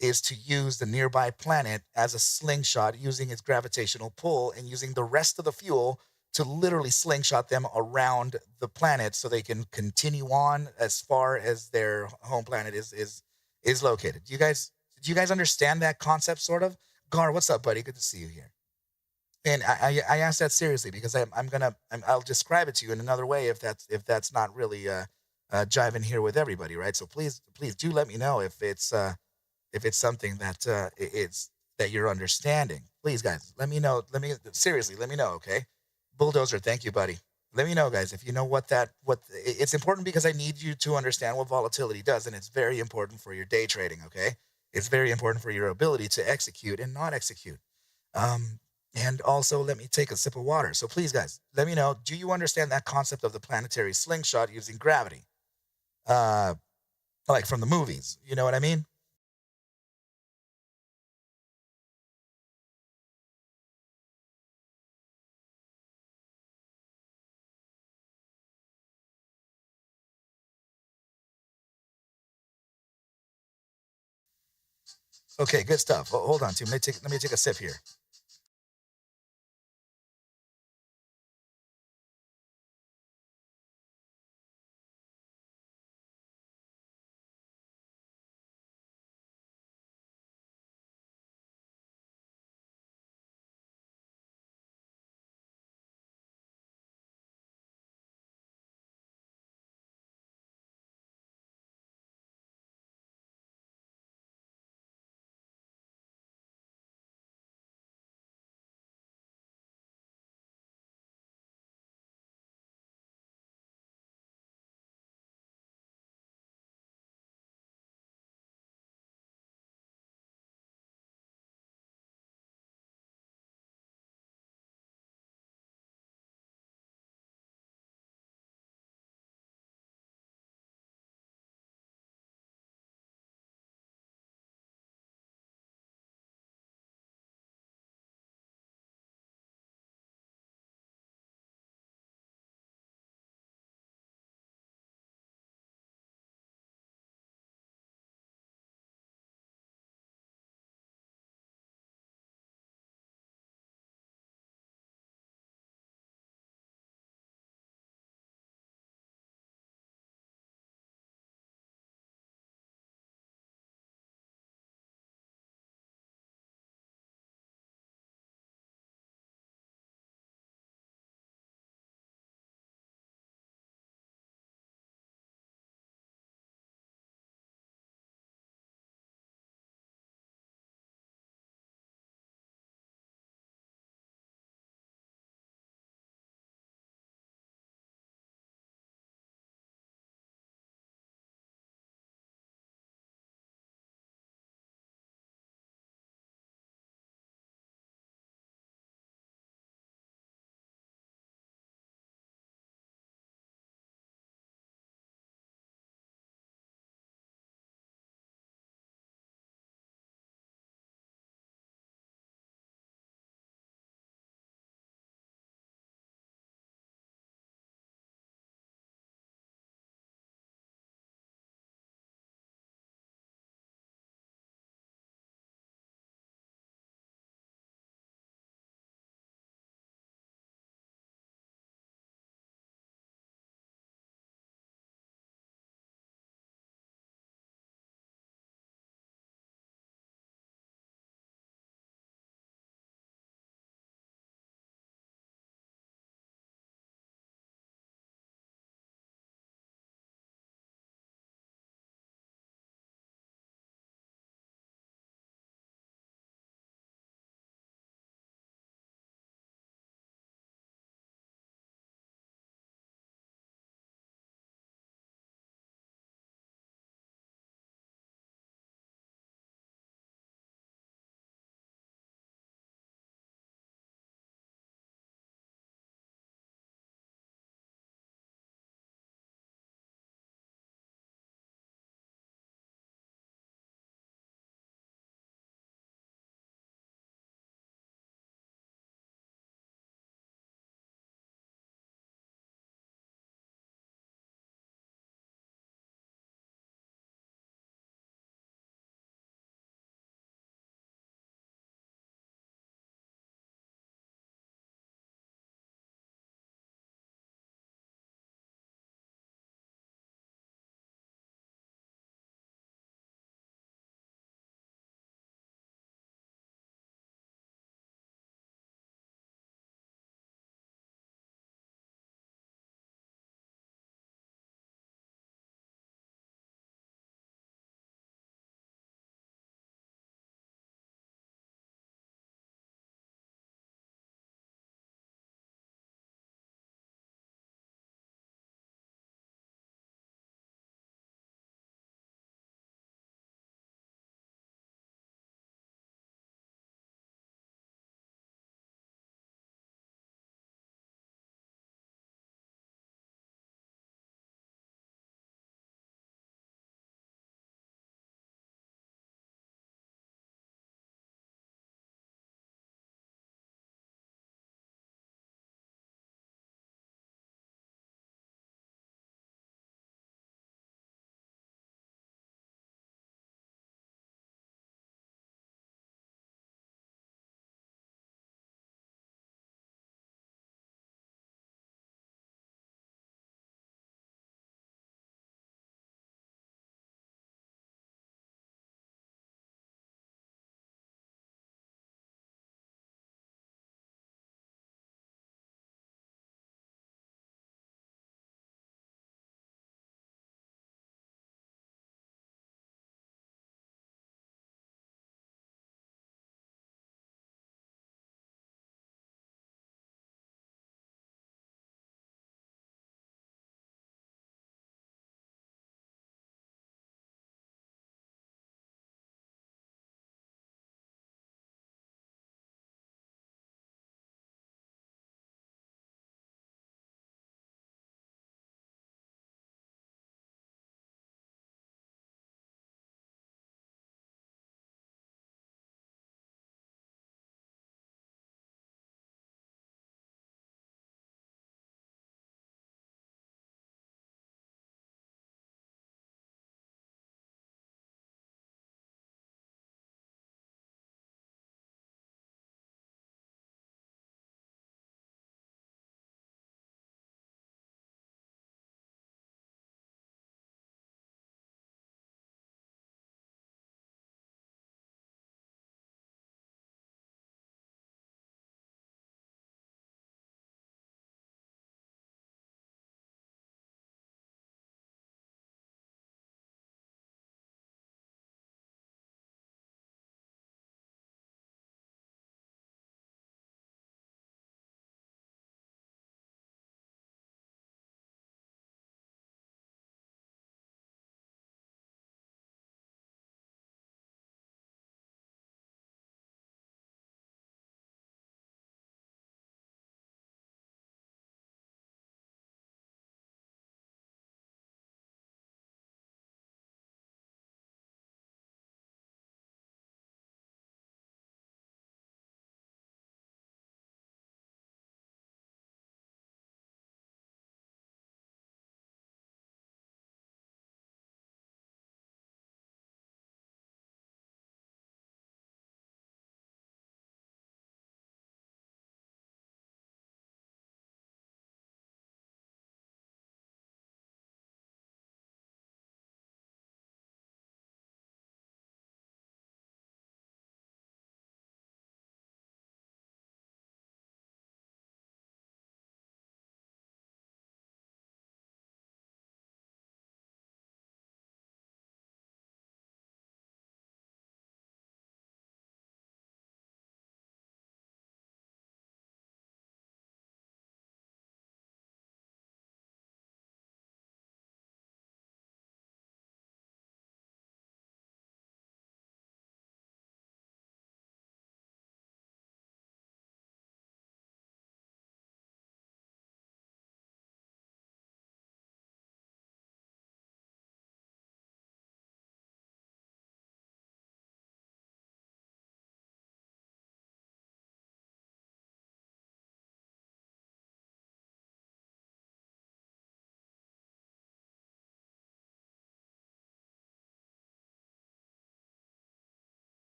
is to use the nearby planet as a slingshot, using its gravitational pull and using the rest of the fuel to literally slingshot them around the planet so they can continue on as far as their home planet is located. Do you guys understand that concept, sort of? Gar, what's up, buddy? Good to see you here. And I ask that seriously because I'll describe it to you in another way if that's not really jiving here with everybody, right? So please do let me know if it's something that it's that you're understanding. Please, guys, let me know. Let me know, okay? Bulldozer, thank you, buddy. Let me know, guys, if you know what it's important, because I need you to understand what volatility does, and it's very important for your day trading, okay? It's very important for your ability to execute and not execute. And also, let me take a sip of water. So please, guys, let me know, do you understand that concept of the planetary slingshot using gravity? Like from the movies, you know what I mean? Okay, good stuff. Hold on, team. Let me take a sip here.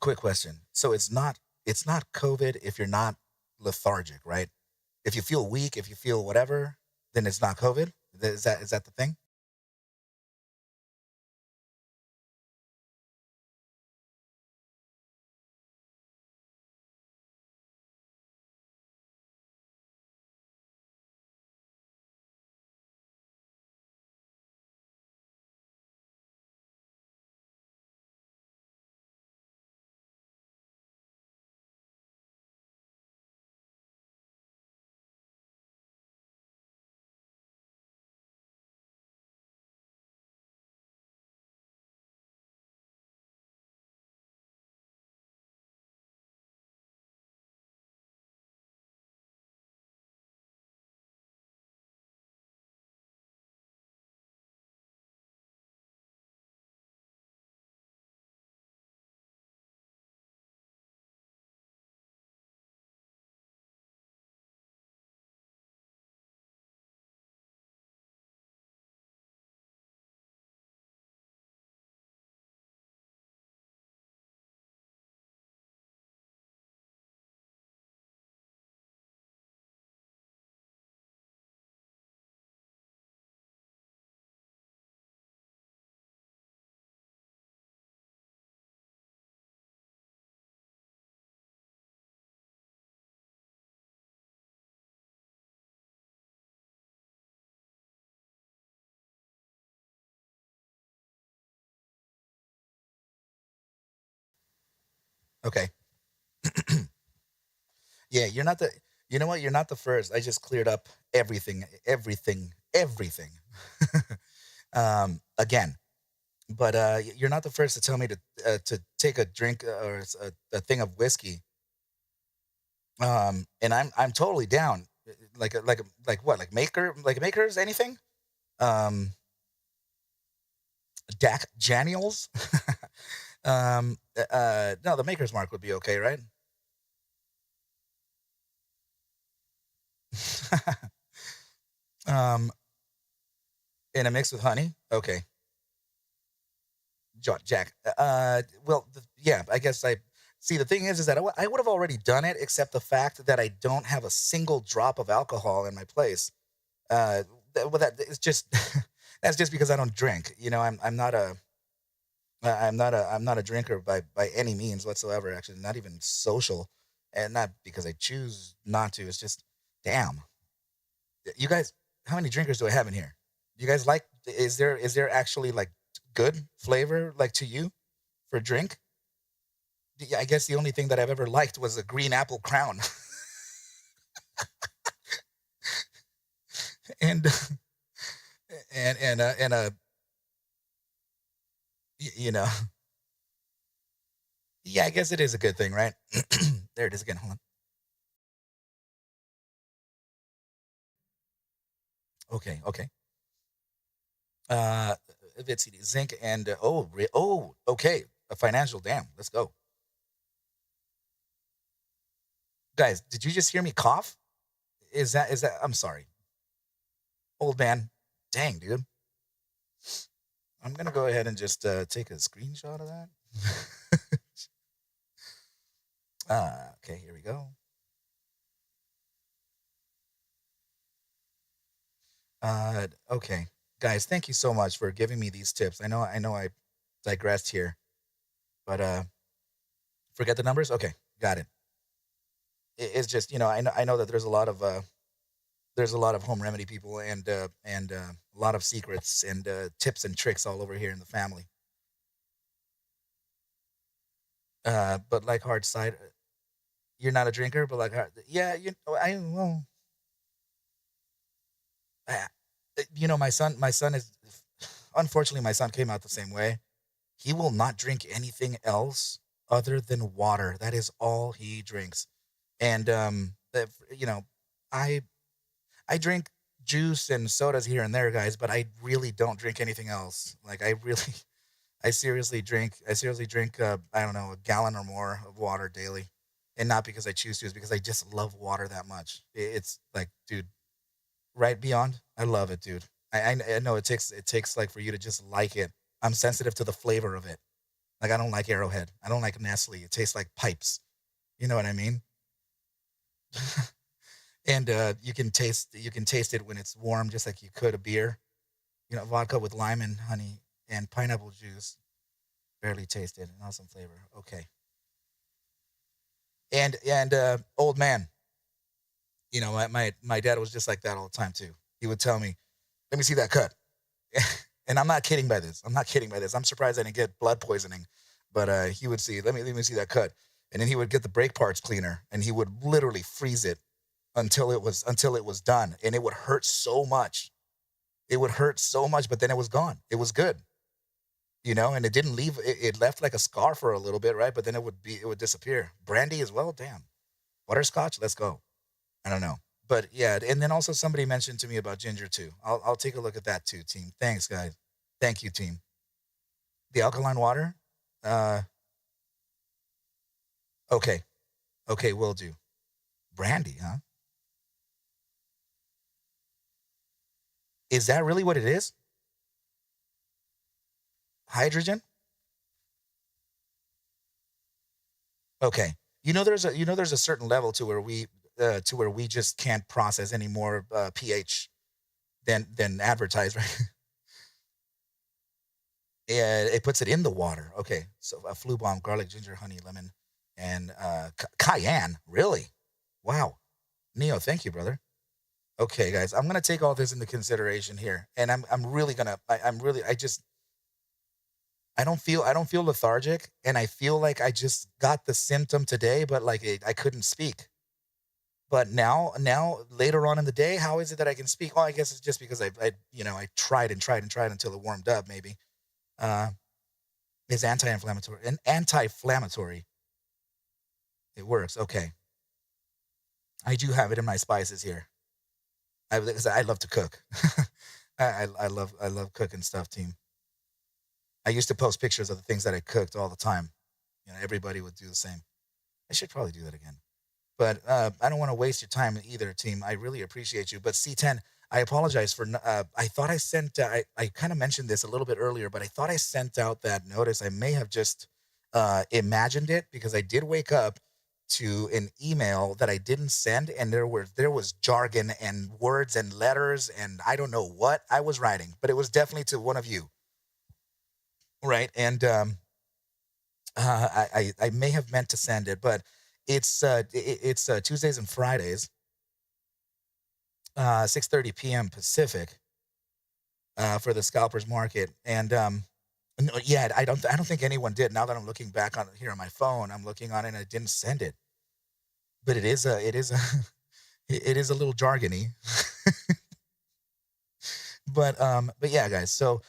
quick question. So it's not COVID if you're not lethargic, right? If you feel weak, if you feel whatever, then it's not COVID. Is that the thing? Okay. Yeah, you're not the. You know what? You're not the first. I just cleared up everything, everything, everything. Again, but you're not the first to tell me to take a drink or a thing of whiskey. And I'm totally down. Like what? Like makers anything? Um, Dak Daniels. No, the maker's mark would be okay, right? um, in a mix with honey. Okay, Jack. Well, yeah. I guess I see. The thing is that I would have already done it, except the fact that I don't have a single drop of alcohol in my place. Uh, well, that it's just that's just because I don't drink. You know, I'm not a drinker by any means whatsoever. Actually, not even social, and not because I choose not to. It's just damn. You guys, how many drinkers do I have in here? You guys like? Is there actually like good flavor like to you for drink? Yeah, I guess the only thing that I've ever liked was a green apple crown, and and you know, yeah, I guess it is a good thing, right? There it is again. Hold on. Okay, okay. Uh, let's see, zinc and okay, a financial. Damn, let's go, guys. Did you just hear me cough? Is that? I'm sorry, old man. Dang, dude. I'm gonna go ahead and just take a screenshot of that. Okay, here we go. Okay, guys, thank you so much for giving me these tips. I know, I digressed here, but forget the numbers. Okay, got it. It's just I know that there's a lot of home remedy people and a lot of secrets and tips and tricks all over here in the family. But like hard cider, you're not a drinker, but like yeah, I well, I, my son is unfortunately my son came out the same way. He will not drink anything else other than water. That is all he drinks. And I I drink juice and sodas here and there, guys, but I really don't drink anything else. Like I really, I seriously drink. I don't know, a gallon or more of water daily, and not because I choose to. It's because I just love water that much. It's like, dude, right beyond. I love it, dude. I know it takes like for you to just like it. I'm sensitive to the flavor of it. Like I don't like Arrowhead. I don't like Nestle. It tastes like pipes. You know what I mean? And you can taste it when it's warm, just like you could a beer. You know, vodka with lime and honey and pineapple juice. Barely tasted. An awesome flavor. Okay. And old man, you know, my dad was just like that all the time too. He would tell me, "Let me see that cut." And I'm not kidding by this. I'm not kidding by this. I'm surprised I didn't get blood poisoning. But he would see, let me see that cut. And then he would get the brake parts cleaner and he would literally freeze it until it was done. And it would hurt so much. It would hurt so much, but then it was gone. It was good. You know, and it didn't leave it left like a scar for a little bit, right? But then it would disappear. Brandy as well, damn. Butterscotch, let's go. I don't know. But yeah, and then also somebody mentioned to me about ginger too. I'll take a look at that too, team. Thanks, guys. Thank you, team. The alkaline water? Uh okay. Okay, will do. Brandy, huh? Is that really what it is? Hydrogen? Okay. There's a certain level to where we just can't process any more pH than advertised, right? And it puts it in the water. Okay. So a flu bomb, garlic, ginger, honey, lemon, and cayenne. Really? Wow. Neo, thank you, brother. Okay, guys, I'm gonna take all this into consideration here, and I'm really gonna I'm really I don't feel lethargic, and I feel like I just got the symptom today, but like I couldn't speak. But now later on in the day, how is it that I can speak? Well, I guess it's just because I tried and tried and tried until it warmed up. Maybe uh, it's anti-inflammatory and anti-inflammatory. It works. Okay, I do have it in my spices here. Because I love to cook. I love cooking stuff, team. I used to post pictures of the things that I cooked all the time. You know, everybody would do the same. I should probably do that again. But I don't want to waste your time either, team. I really appreciate you. But C10, I apologize for. I thought I sent. I kind of mentioned this a little bit earlier, but I thought I sent out that notice. I may have just imagined it because I did wake up to an email that I didn't send, and there was jargon and words and letters, and I don't know what I was writing, but it was definitely to one of you, right? And I may have meant to send it, but it's Tuesdays and Fridays, 6:30 p.m. Pacific, for the scalpers market. And no, yeah, I don't think anyone did. Now that I'm looking back on here on my phone, I'm looking on it and I didn't send it. But it is a it is a little jargony. But yeah, guys. So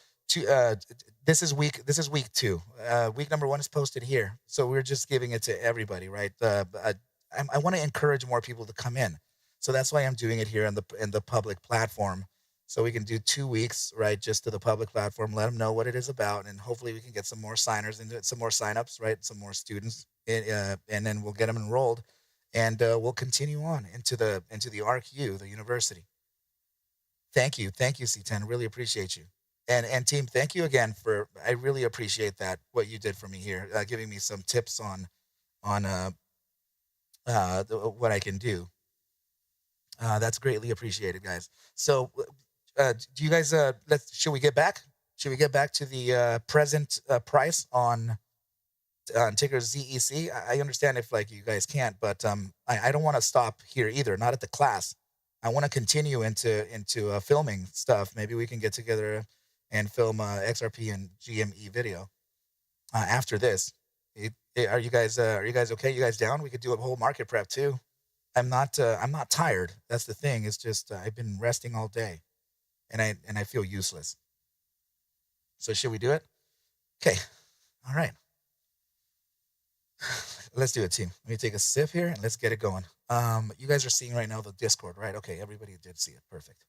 this is week two. Week number one is posted here, so we're just giving it to everybody, right? I want to encourage more people to come in, so that's why I'm doing it here in the public platform, so we can do 2 weeks, right, just to the public platform, let them know what it is about, and hopefully we can get some more signers into it, some more signups, right, some more students, and then we'll get them enrolled, and we'll continue on into the ARCU, the university. Thank you, C10. Really appreciate you. And team, thank you again for. I really appreciate that what you did for me here, giving me some tips on what I can do. That's greatly appreciated, guys. So, do you guys? Let's. Should we get back? Should we get back to the present price on ticker ZEC? I understand if like you guys can't, but I don't want to stop here either. Not at the class. I want to continue into filming stuff. Maybe we can get together and film XRP and GME video after this. Are you guys okay? You guys down? We could do a whole market prep too. I'm not tired. That's the thing. It's just I've been resting all day, and I feel useless. So should we do it? Okay. All right. Let's do it, team. Let me take a sip here and let's get it going. You guys are seeing right now the Discord, right? Okay, everybody did see it. Perfect.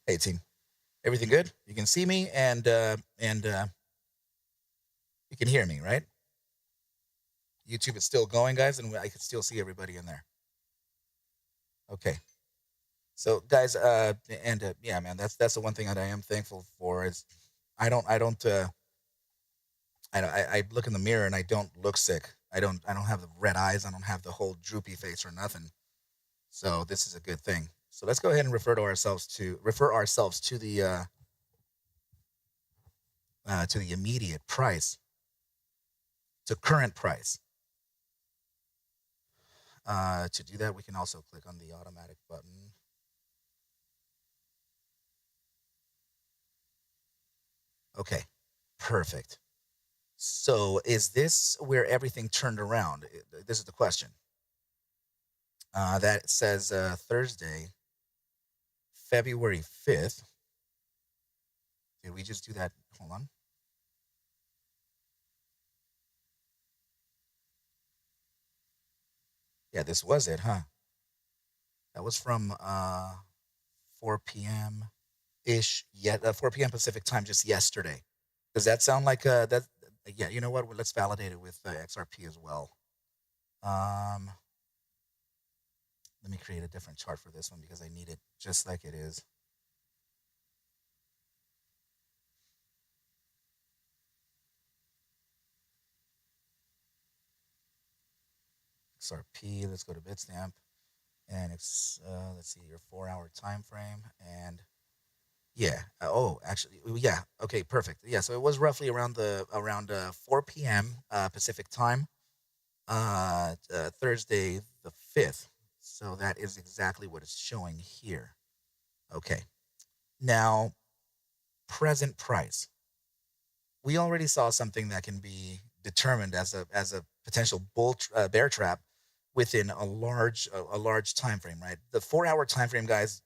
Hey team, everything good? You can see me and you can hear me, right? YouTube is still going, guys, and I can still see everybody in there. Okay. So guys, yeah, man, that's the one thing that I am thankful for is I don't I look in the mirror and I don't look sick. I don't have the red eyes. I don't have the whole droopy face or nothing. So this is a good thing. So let's go ahead and refer ourselves to the immediate price, to current price. To do that, we can also click on the automatic button. Okay, perfect. So is this where everything turned around? This is the question. That says Thursday, February 5th. Did we just do that? Hold on. Yeah, this was it, huh? That was from 4 p.m. ish. Yeah, 4 p.m. Pacific time just yesterday. Does that sound like that? Yeah, you know what? Let's validate it with XRP as well. Let me create a different chart for this one because I need it just like it is. XRP, let's go to Bitstamp, and it's let's see your 4-hour time frame, and yeah, oh, actually, yeah, okay, perfect. Yeah, so it was roughly around 4 p.m. Pacific time, Thursday the 5th. So that is exactly what it's showing here. Okay, now present price. We already saw something that can be determined as a potential bear trap within a large time frame, right? The 4-hour time frame, guys.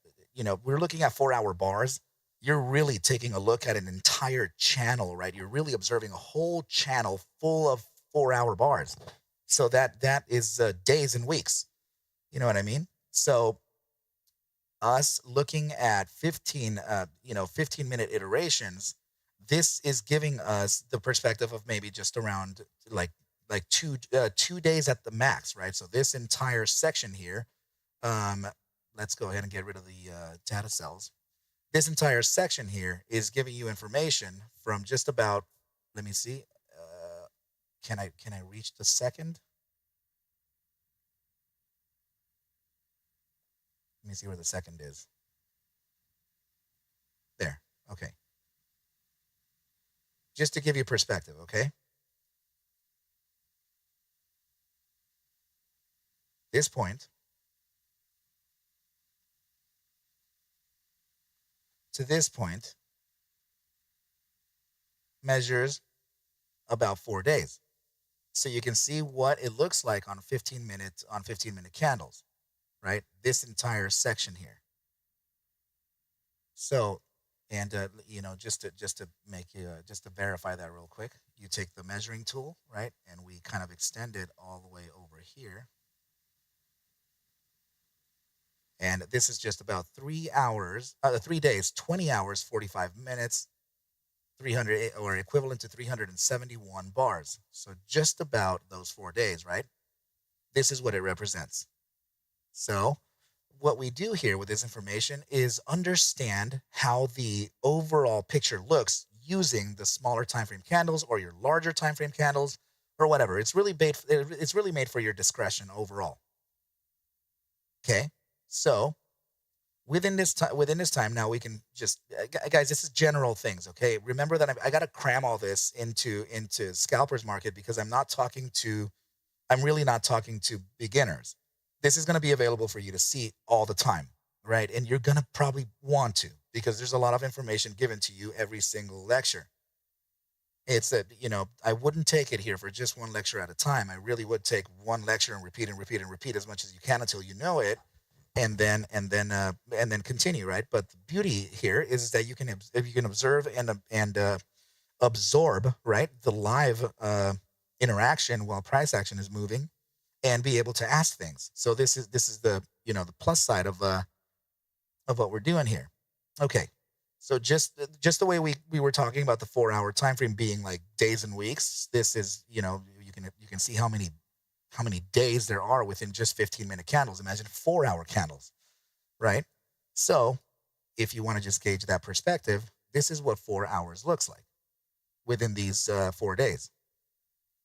We're looking at 4-hour bars. You're really taking a look at an entire channel, right? You're really observing a whole channel full of 4-hour bars. So that is days and weeks. You know what I mean? So us looking at 15-minute iterations, this is giving us the perspective of maybe just around like 2 days at the max, right? So this entire section here, let's go ahead and get rid of the data cells. This entire section here is giving you information from just about, let me see, can I reach the second? Let me see where the second is. There. Okay. Just to give you perspective, okay? This point to this point measures about 4 days. So you can see what it looks like on 15-minute candles, right? This entire section here. So, and just to make you just to verify that real quick, you take the measuring tool, right, and we kind of extend it all the way over here. And this is just about 3 hours, 3 days, 20 hours, 45 minutes, 300 or equivalent to 371 bars. So just about those 4 days, right? This is what it represents. So what we do here with this information is understand how the overall picture looks using the smaller time frame candles or your larger time frame candles or whatever. It's really made for your discretion overall. Okay, so within this time, now we can just guys, this is general things. Okay, remember that I got to cram all this into scalpers market because I'm really not talking to beginners. This is going to be available for you to see all the time, right? And you're going to probably want to because there's a lot of information given to you every single lecture. It's that, I wouldn't take it here for just one lecture at a time. I really would take one lecture and repeat and repeat and repeat as much as you can until you know it, and then continue, right? But the beauty here is that you can observe and absorb, right, the live interaction while price action is moving, and be able to ask things. So this is the the plus side of what we're doing here. Okay. So just the way we were talking about the 4 hour time frame being like days and weeks, this is, you can see how many days there are within just 15-minute candles. Imagine 4 hour candles, right? So if you want to just gauge that perspective, this is what 4 hours looks like within these 4 days.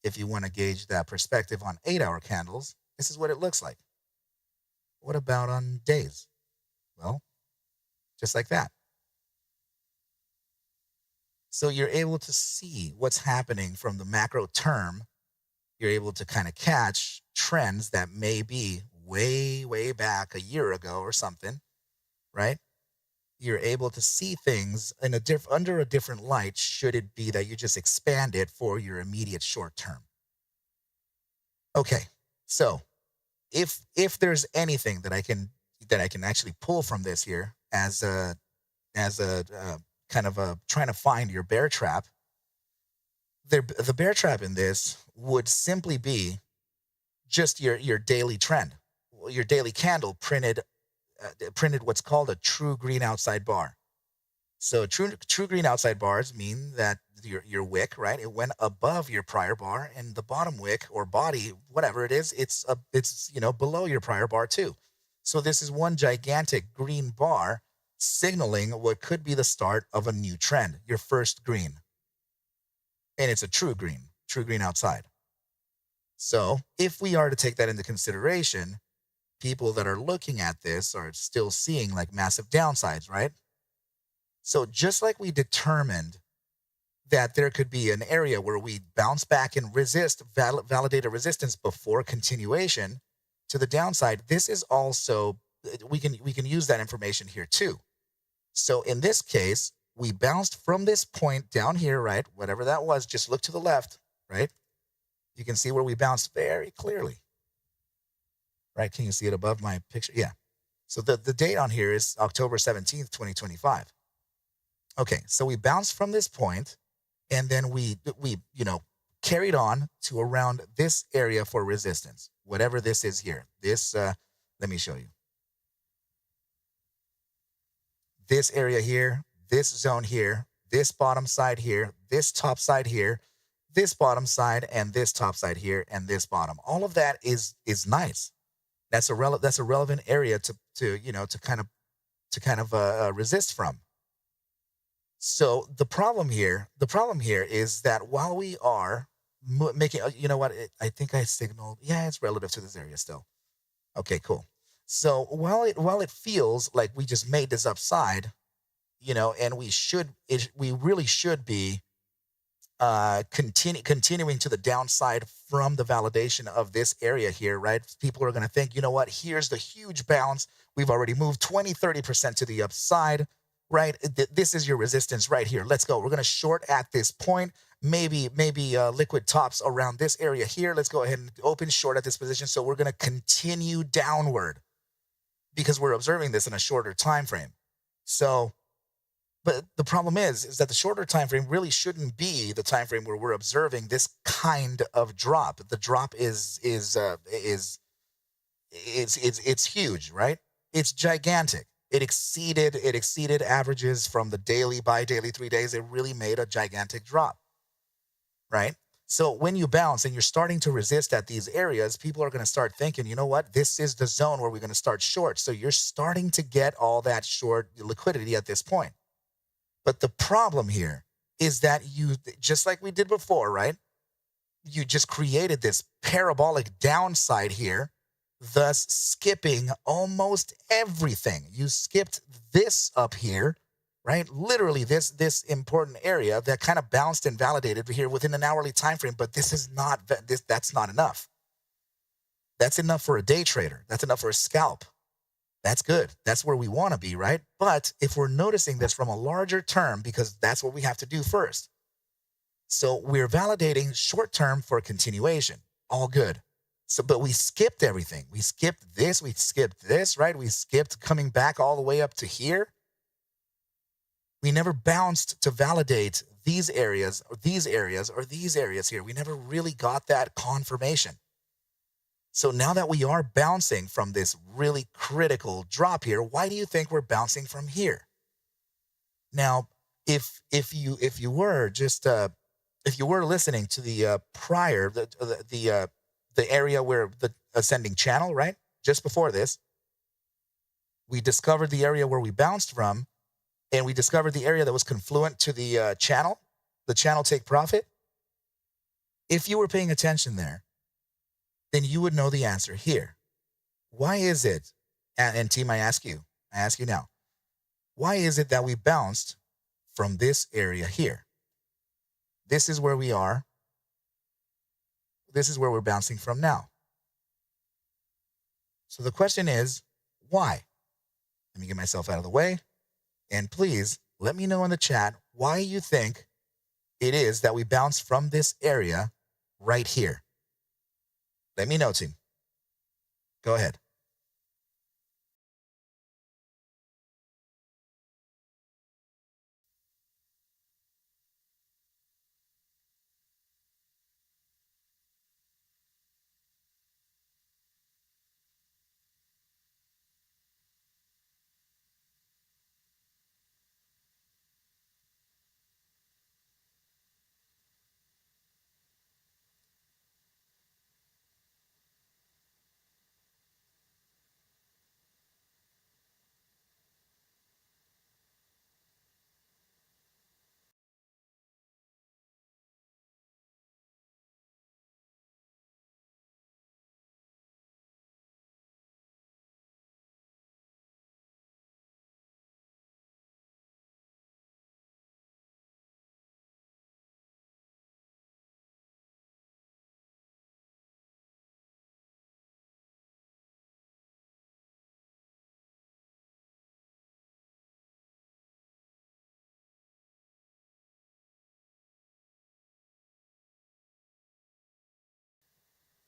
If you want to gauge that perspective on 8 hour candles, this is what it looks like. What about on days? Well, just like that. So you're able to see what's happening from the macro term. You're able to kind of catch trends that may be way, way back a year ago or something, right? You're able to see things in under a different light, should it be that you just expand it for your immediate short term. Okay, so if there's anything that I can actually pull from this here as a kind of a trying to find your bear trap, the bear trap in this would simply be just your daily trend, your daily candle printed what's called a true green outside bar. So true green outside bars mean that your wick, right? It went above your prior bar, and the bottom wick or body, whatever it is, it's below your prior bar too. So this is one gigantic green bar signaling what could be the start of a new trend, your first green. And it's a true green outside. So if we are to take that into consideration, people that are looking at this are still seeing like massive downsides, right? So just like we determined that there could be an area where we bounce back and validate a resistance before continuation to the downside, this is also, we can use that information here too. So in this case, we bounced from this point down here, right? Whatever that was, just look to the left, right? You can see where we bounced very clearly, right? Can you see it above my picture? Yeah. So the date on here is October 17th, 2025. Okay, so we bounced from this point, and then we carried on to around this area for resistance, whatever this is here. This, let me show you. This area here, this zone here, this bottom side here, this top side here, this bottom side, and this top side here, and this bottom. All of that is nice. That's a relevant area to kind of resist from. So the problem here is that while we are making, you know what, I think I signaled, yeah, it's relative to this area still. Okay, cool. So while it feels like we just made this upside, and we really should be continuing to the downside from the validation of this area here, right? People are going to think, you know what, here's the huge bounce. We've already moved 20-30% to the upside, right? This is your resistance right here. Let's go. We're going to short at this point. Maybe liquid tops around this area here. Let's go ahead and open short at this position. So we're going to continue downward because we're observing this in a shorter time frame. So, but the problem is that the shorter time frame really shouldn't be the time frame where we're observing this kind of drop. The drop is huge, right? It's gigantic. It exceeded averages from the daily, bi-daily, 3 days. It really made a gigantic drop, right? So when you bounce and you're starting to resist at these areas, people are going to start thinking, you know what, this is the zone where we're going to start short. So you're starting to get all that short liquidity at this point. But the problem here is that you, just like we did before, right? You just created this parabolic downside here, thus skipping almost everything. You skipped this up here, right? Literally this important area that kind of bounced and validated here within an hourly time frame, but that's not enough. That's enough for a day trader. That's enough for a scalp. That's good. That's where we want to be, right? But if we're noticing this from a larger term, because that's what we have to do first. So we're validating short term for continuation. All good. So, but we skipped everything. We skipped this, right? We skipped coming back all the way up to here. We never bounced to validate these areas or these areas or these areas here. We never really got that confirmation. So now that we are bouncing from this really critical drop here, why do you think we're bouncing from here? Now, if you were just if you were listening to the prior the area where the ascending channel, right? Just before this, we discovered the area where we bounced from, and we discovered the area that was confluent to the channel take profit. If you were paying attention there, then you would know the answer here. Why is it, and team, I ask you now, why is it that we bounced from this area here? This is where we are. This is where we're bouncing from now. So the question is, why? Let me get myself out of the way. And please let me know in the chat why you think it is that we bounce from this area right here. Let me know, team. Go ahead.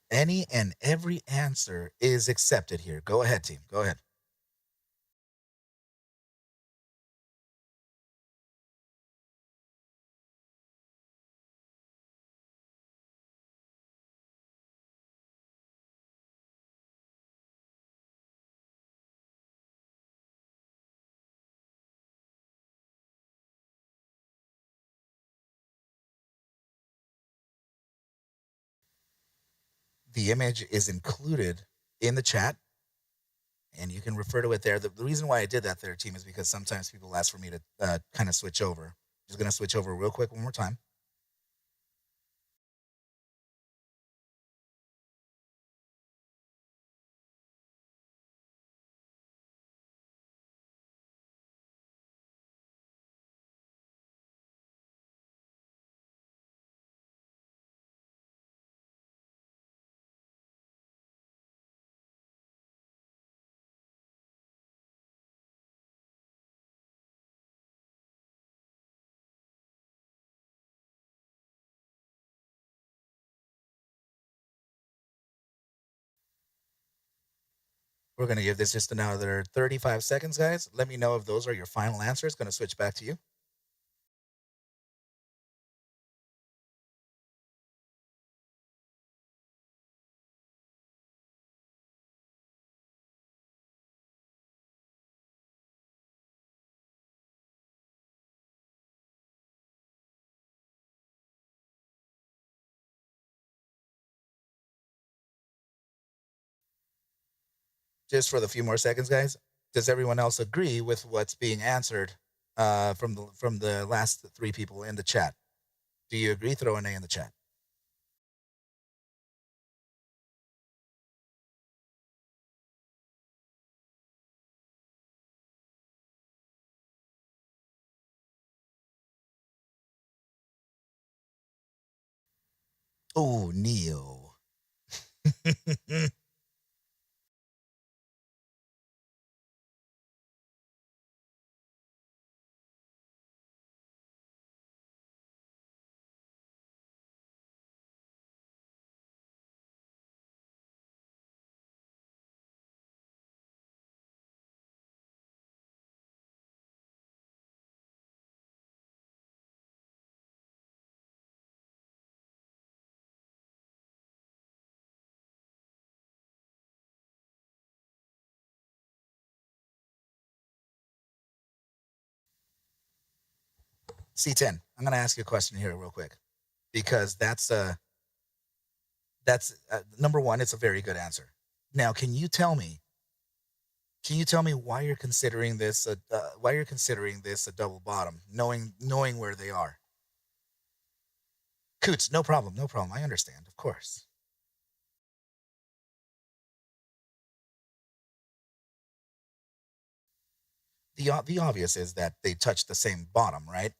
Any and every answer is accepted here. Go ahead, team. Go ahead. The image is included in the chat, and you can refer to it there. The reason why I did that there, team, is because sometimes people ask for me to kind of switch over. Just going to switch over real quick one more time. We're going to give this just another 35 seconds, guys. Let me know if those are your final answers. Going to switch back to you. Just for the few more seconds, guys. Does everyone else agree with what's being answered from the last three people in the chat? Do you agree? Throw an A in the chat. Oh, Neo. C10. I'm gonna ask you a question here real quick because that's number one. It's a very good answer. Now, can you tell me why you're considering this why you're considering this a double bottom, knowing where they are? Coots, no problem, no problem. I understand, of course. The obvious is that they touch the same bottom, right?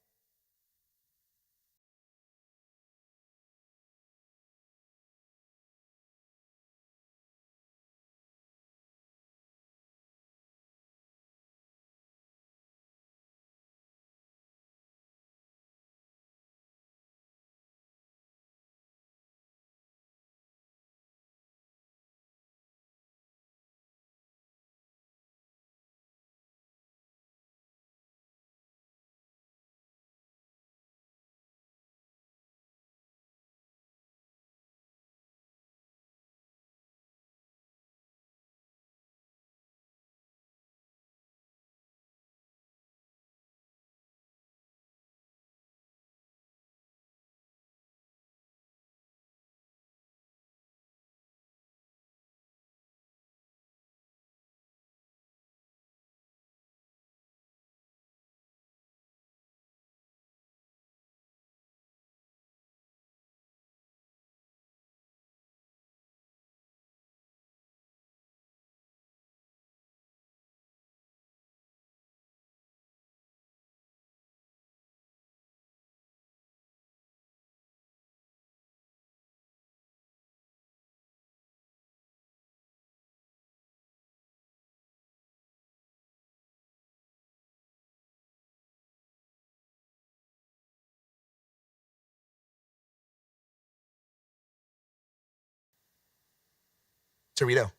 Torito,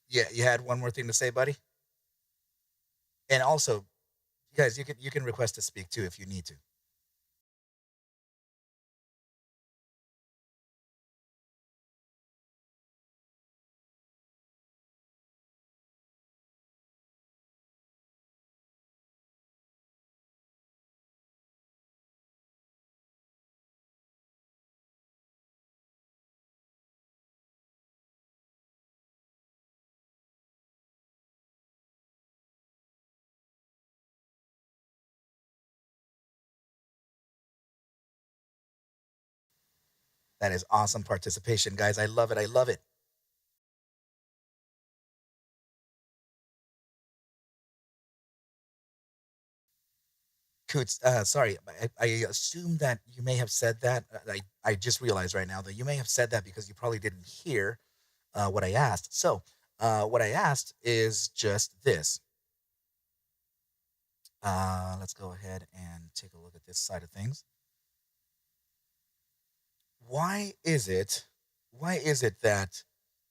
yeah, you had one more thing to say, buddy? And also, guys, you can request to speak too if you need to. That is awesome participation, guys. I love it. I love it. Coots, sorry, I assume that you may have said that. I just realized right now that you may have said that because you probably didn't hear what I asked. So, what I asked is just this. Let's go ahead and take a look at this side of things. Why is it? Why is it that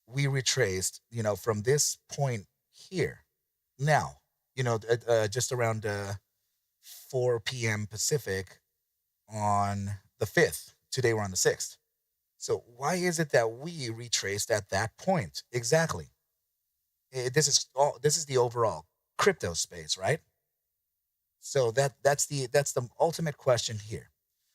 we retraced, from this point here? Now, just around 4 p.m. Pacific on the 5th. Today we're on the 6th. So why is it that we retraced at that point? Exactly. This is the overall crypto space, right? So that's the ultimate question here.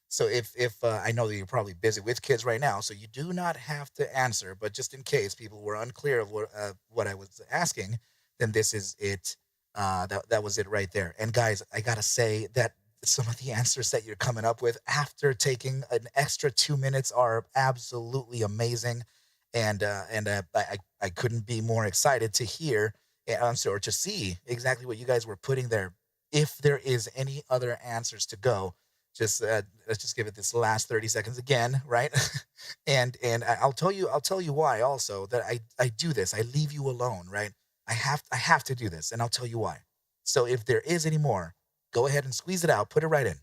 So if I know that you're probably busy with kids right now, so you do not have to answer, but just in case people were unclear of what I was asking, then this is it. That was it right there. And guys, I gotta say that some of the answers that you're coming up with after taking an extra 2 minutes are absolutely amazing, and I couldn't be more excited to hear answer or to see exactly what you guys were putting there. If there is any other answers to go, just let's just give it this last 30 seconds again, right? I'll tell you why also that I do this. I leave you alone, right? I have to do this, and I'll tell you why. So if there is any more, go ahead and squeeze it out, put it right in.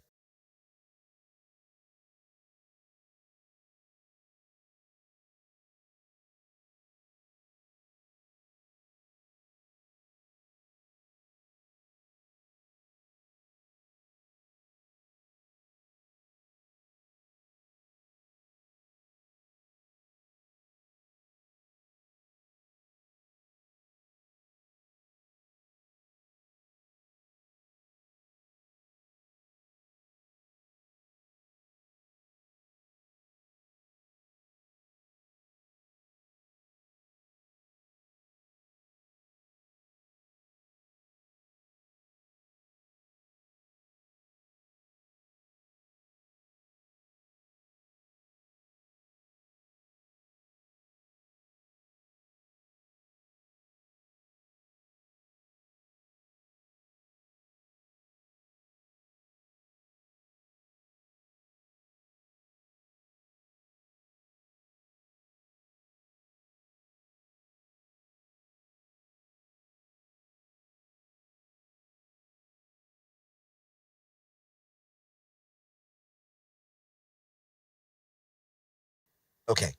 Okay,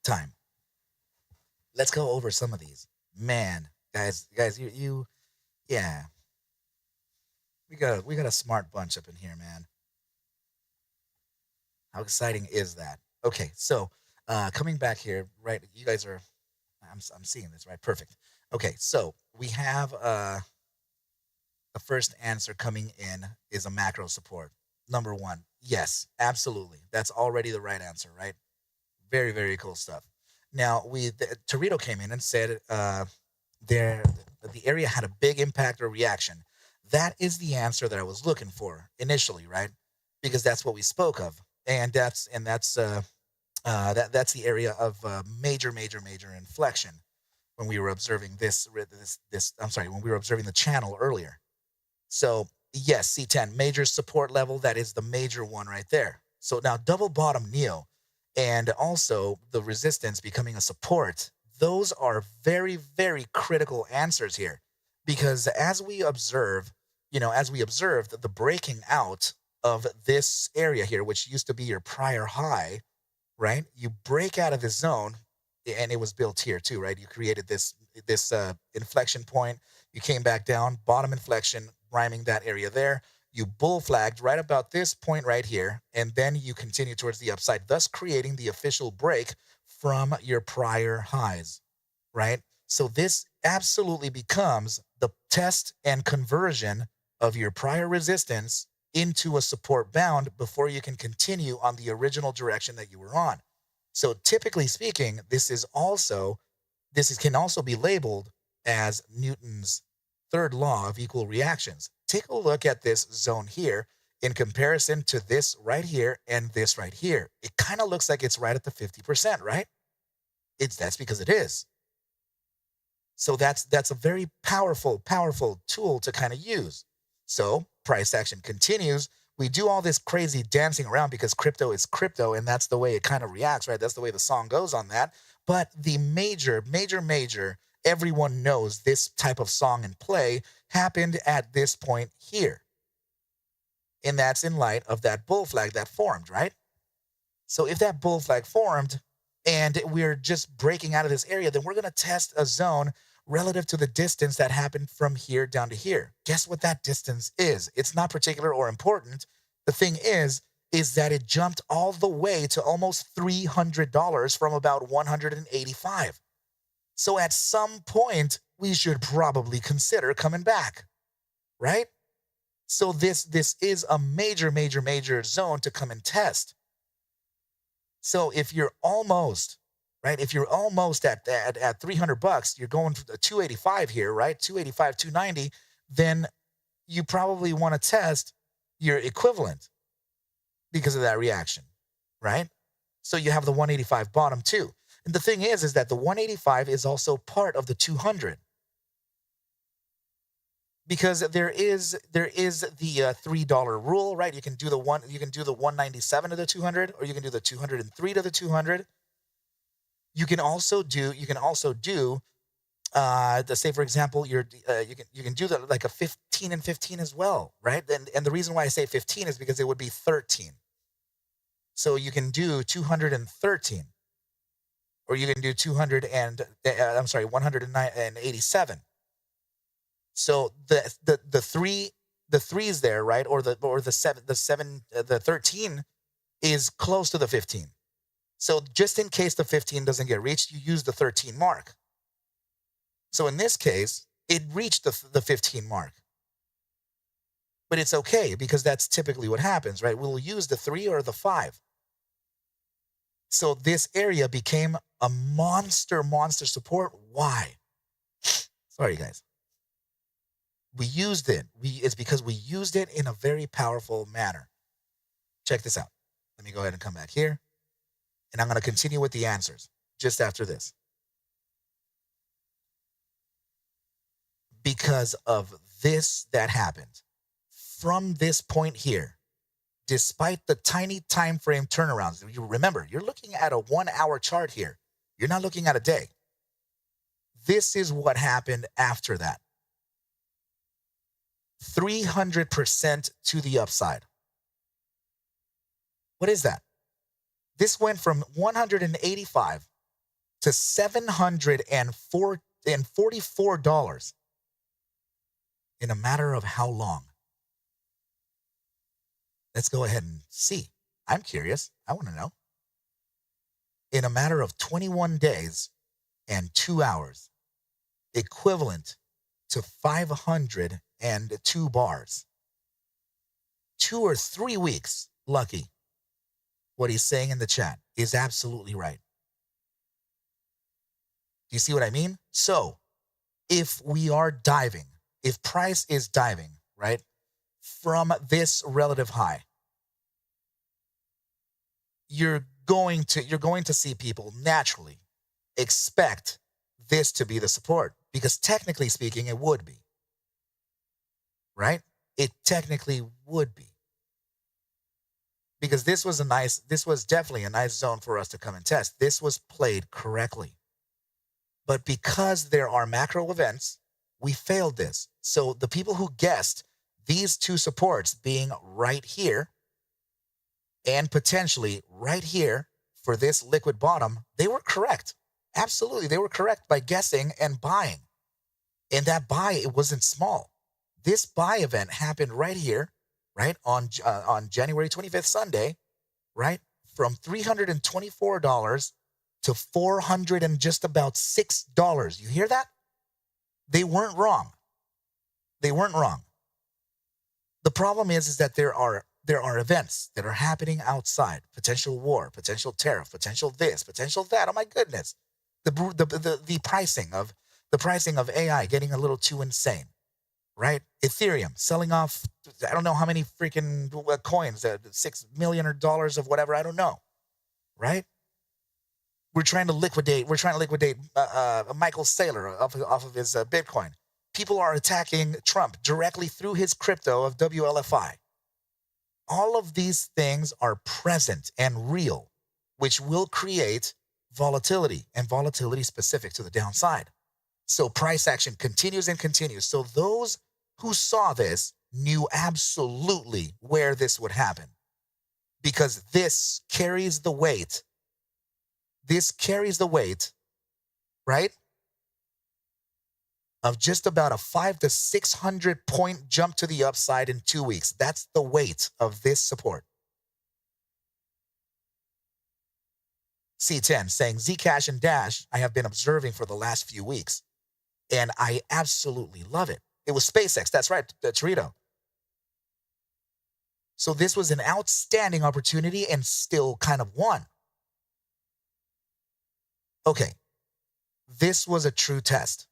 time. Let's go over some of these. Man, guys, yeah, we got a smart bunch up in here, man. How exciting is that? Okay, so coming back here, right? You guys are, I'm seeing this, right? Perfect. Okay, so we have the first answer coming in is a macro support. Number one, yes, absolutely. That's already the right answer, right? Very, very cool stuff. Now, Torito came in and said there the area had a big impact or reaction. That is the answer that I was looking for initially, right? Because that's what we spoke of, and that's the area of major inflection when we were observing this. I'm sorry, when we were observing the channel earlier. So yes, C10 major support level. That is the major one right there. So now double bottom Neo and also the resistance becoming a support. Those are very critical answers here because as we observed the breaking out of this area here, which used to be your prior high, right? You break out of the zone, and it was built here too, right? You created this inflection point. You came back down, bottom inflection, rhyming that area there. You bull flagged right about this point right here, and then you continue towards the upside, thus creating the official break from your prior highs, right? So this absolutely becomes the test and conversion of your prior resistance into a support bound before you can continue on the original direction that you were on. So typically speaking, can also be labeled as Newton's third law of equal reactions. Take a look at this zone here in comparison to this right here and this right here. It kind of looks like it's right at the 50%, right? That's because it is. So that's a very powerful tool to kind of use. So price action continues. We do all this crazy dancing around because crypto is crypto, and that's the way it kind of reacts, right? That's the way the song goes on that. But the major, everyone knows this type of song and play happened at this point here. And that's in light of that bull flag that formed, right? So if that bull flag formed and we're just breaking out of this area, then we're going to test a zone relative to the distance that happened from here down to here. Guess what that distance is? It's not particular or important. The thing is that it jumped all the way to almost $300 from about 185. So at some point, we should probably consider coming back, right? So this is a major zone to come and test. So if you're almost, right, if you're almost at $300, you're going for the 285 here, right? 285, 290, then you probably want to test your equivalent because of that reaction, right? So you have the 185 bottom too. And the thing is that the 185 is also part of the 200 because there is the $3 rule, right? You can do the 197 to the 200, or you can do the 203 to the 200. You can also do say for example you can do like a 15 and 15 as well, right? And the reason why I say 15 is because it would be 13. So you can do 213, or you can do 187. So the threes there, right? Or the 13 is close to the 15. So just in case the 15 doesn't get reached, you use the 13 mark. So in this case, it reached the 15 mark. But it's okay because that's typically what happens, right? We'll use the 3 or the 5. So this area became a monster support. Why? Sorry, guys. We used it. It's because we used it in a very powerful manner. Check this out. Let me go ahead and come back here. And I'm going to continue with the answers just after this. Because of this that happened. From this point here, despite the tiny time frame turnarounds, you remember, you're looking at a 1 hour chart here. You're not looking at a day. This is what happened after that. 300% to the upside. What is that? This went from 185 to $744 in a matter of how long? Let's go ahead and see. I'm curious. I want to know. In a matter of 21 days and 2 hours, equivalent to 502 bars. 2 or 3 weeks, Lucky. What he's saying in the chat is absolutely right. Do you see what I mean? So, if we are diving, if price is diving, right, from this relative high, you're going to see people naturally expect this to be the support, because technically speaking, it would be. Right? It technically would be. Because this was definitely a nice zone for us to come and test. This was played correctly. But because there are macro events, we failed this. So the people who guessed these two supports being right here and potentially right here for this liquid bottom, they were correct. Absolutely, they were correct by guessing and buying. And that buy, it wasn't small. This buy event happened right here, right, on January 25th, Sunday, right, from $324 to $400 and just about $6. You hear that? They weren't wrong. They weren't wrong. The problem is that there are events that are happening outside. Potential war, potential tariff, potential this, potential that. Oh my goodness. The pricing of AI getting a little too insane. Right? Ethereum selling off, I don't know how many freaking coins, $6 million or dollars of whatever, I don't know. Right? We're trying to liquidate Michael Saylor off of his Bitcoin. People are attacking Trump directly through his crypto of WLFI. All of these things are present and real, which will create volatility, and volatility specific to the downside. So price action continues and continues. So those who saw this knew absolutely where this would happen, because this carries the weight. This carries the weight, right, of just about a 500 to 600 point jump to the upside in 2 weeks. That's the weight of this support. C10 saying Zcash and Dash I have been observing for the last few weeks, and I absolutely love it. It was SpaceX. That's right, Torito. So this was an outstanding opportunity and still kind of won. Okay, this was a true test.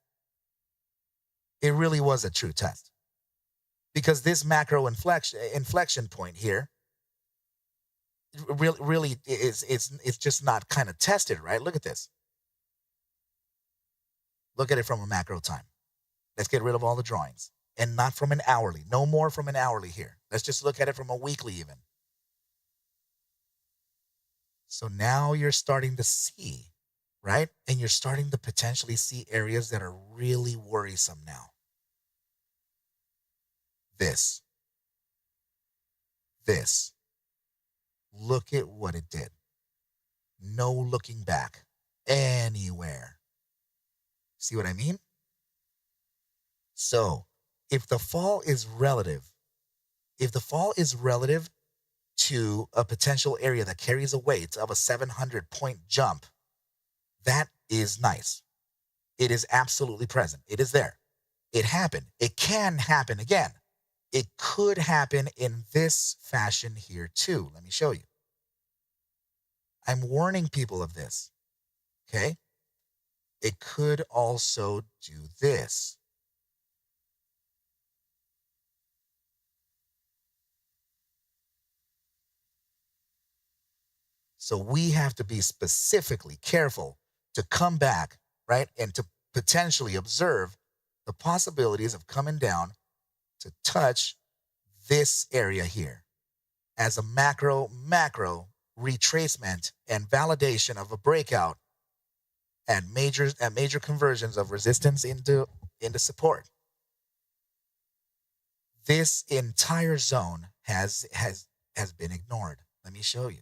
It really was a true test, because this macro inflection point here really is it's just not kind of tested, right? Look at this. Look at it from a macro time. Let's get rid of all the drawings, and not from an hourly. No more from an hourly here. Let's just look at it from a weekly even. So now you're starting to see, right? And you're starting to potentially see areas that are really worrisome now. This. Look at what it did. No looking back anywhere. See what I mean? So if the fall is relative to a potential area that carries a weight of a 700 point jump, that is nice. It is absolutely present. It is there. It happened. It can happen again. It could happen in this fashion here too. Let me show you. I'm warning people of this. Okay? It could also do this. So we have to be specifically careful to come back, right? And to potentially observe the possibilities of coming down to touch this area here as a macro retracement and validation of a breakout at major conversions of resistance into support. This entire zone has been ignored. Let me show you.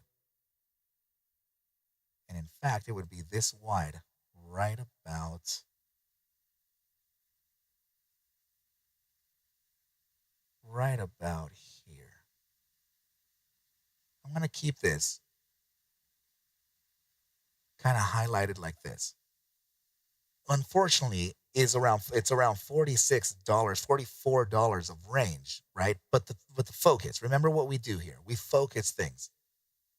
And in fact, it would be this wide, right about here. I'm going to keep this kind of highlighted like this. Unfortunately, it's around $46, $44 of range, right? But the focus, remember what we do here. We focus things.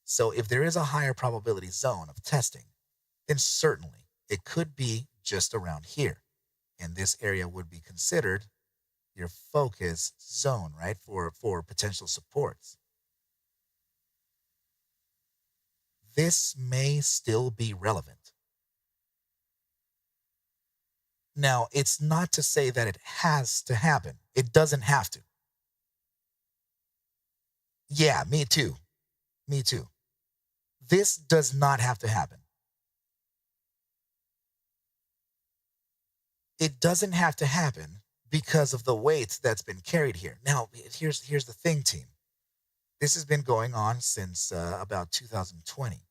So if there is a higher probability zone of testing, then certainly it could be just around here. And this area would be considered your focus zone, right? For potential supports. This may still be relevant. Now, it's not to say that it has to happen. It doesn't have to. Yeah, me too. Me too. This does not have to happen. It doesn't have to happen because of the weight that's been carried here. Now, here's the thing, team. This has been going on since about 2020.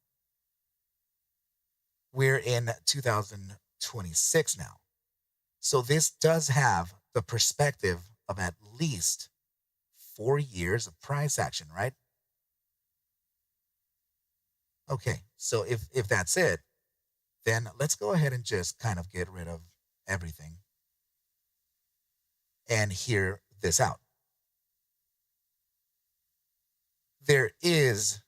We're in 2026 now. So this does have the perspective of at least 4 years of price action, right? Okay, so if that's it, then let's go ahead and just kind of get rid of everything and hear this out. There is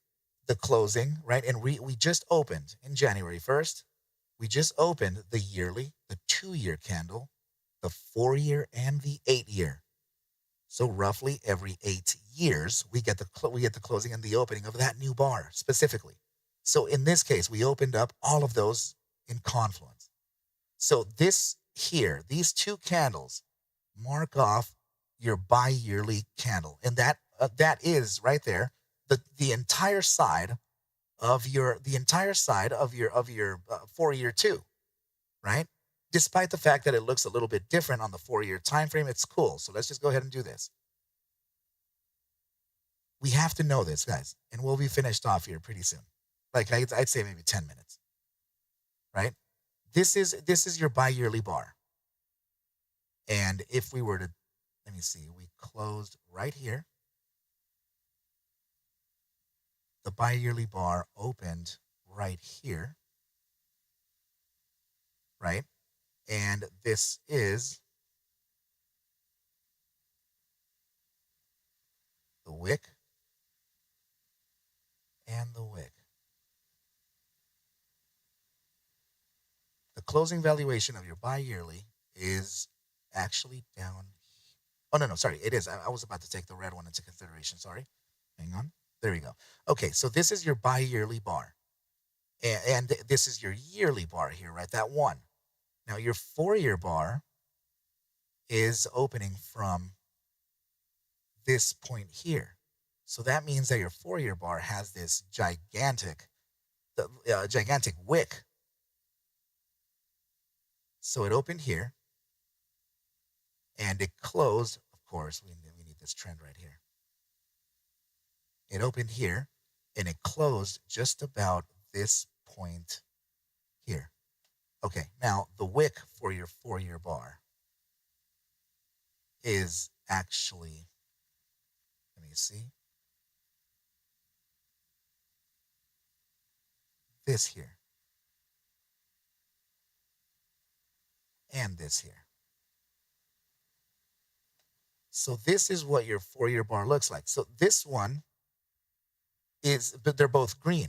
the closing, right? And we just opened in January 1st. We just opened the yearly, the 2-year candle, the 4-year, and the 8-year. So roughly every 8 years, we get the closing and the opening of that new bar specifically. So in this case, we opened up all of those in confluence. So this here, these two candles mark off your bi-yearly candle, and that is right there the entire side of your 4-year two, right? Despite the fact that it looks a little bit different on the 4-year time frame, it's cool. So let's just go ahead and do this. We have to know this, guys, and we'll be finished off here pretty soon. Like I'd say maybe 10 minutes, right? This is your bi-yearly bar. And if we were to, let me see, we closed right here. The bi-yearly bar opened right here, right? And this is the wick and the wick. The closing valuation of your bi-yearly is actually down. Oh, no, sorry, it is. I was about to take the red one into consideration. Sorry. Hang on. There we go. Okay, so this is your bi-yearly bar. And this is your yearly bar here, right? That one. Now, your 4-year bar is opening from this point here. So that means that your 4-year bar has this gigantic wick. So it opened here, and it closed. Of course, we need this trend right here. It opened here, and it closed just about this point here. Okay, now the wick for your 4-year bar is actually, let me see, this here and this here. So this is what your 4-year bar looks like. So this one is, but they're both green,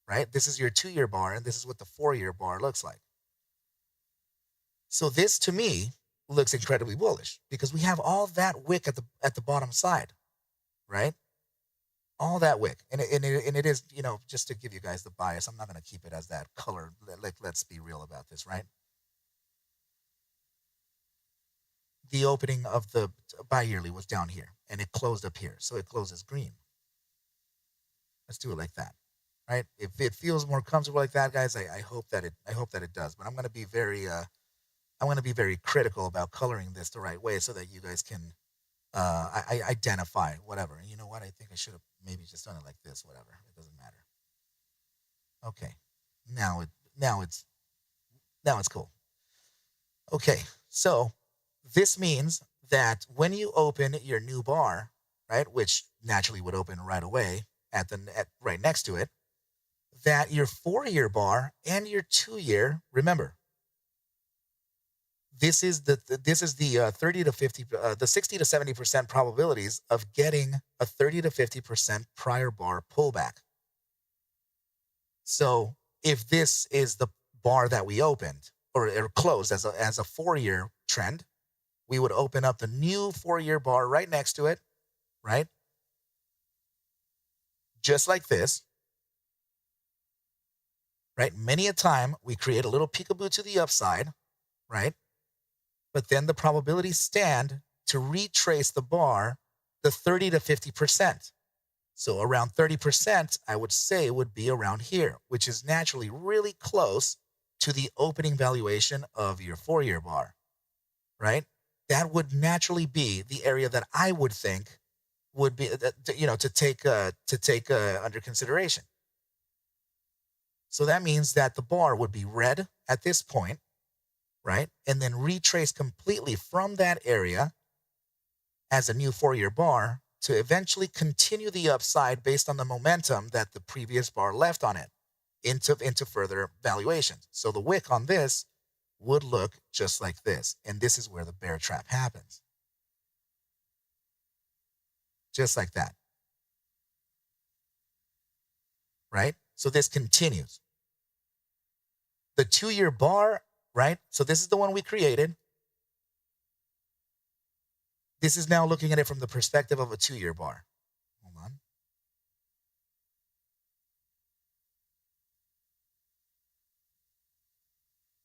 right? This is your 2-year bar, and this is what the 4-year bar looks like. So this, to me, looks incredibly bullish because we have all that wick at the bottom side, right? All that wick, and it is, just to give you guys the bias, I'm not going to keep it as that color. Like, let's be real about this, right? The opening of the bi-yearly was down here, and it closed up here, so it closes green. Let's do it like that, right? If it feels more comfortable like that, guys, I hope that it does. But I'm going to be very critical about coloring this the right way so that you guys can identify whatever. And you know what? I think I should have maybe just done it like this. Whatever, it doesn't matter. Okay, Now it now it's now it's cool. Okay, so this means that when you open your new bar, right, which naturally would open right away right next to it, that your 4-year bar and your 2-year, remember, this is the 30 to 50 the 60 to 70% probabilities of getting a 30 to 50% prior bar pullback. So if this is the bar that we opened or closed as a 4-year trend, we would open up the new 4-year bar right next to it, right? Just like this, right? Many a time we create a little peekaboo to the upside, right? But then the probabilities stand to retrace the bar the 30 to 50%. So around 30%, I would say, would be around here, which is naturally really close to the opening valuation of your 4-year bar, right? That would naturally be the area that I would think would be, to take under consideration. So that means that the bar would be red at this point, right? And then retrace completely from that area as a new 4-year bar to eventually continue the upside based on the momentum that the previous bar left on it into further valuations. So the wick on this would look just like this. And this is where the bear trap happens. Just like that. Right? So this continues. The 2-year bar, right? So this is the one we created. This is now looking at it from the perspective of a 2-year bar. Hold on.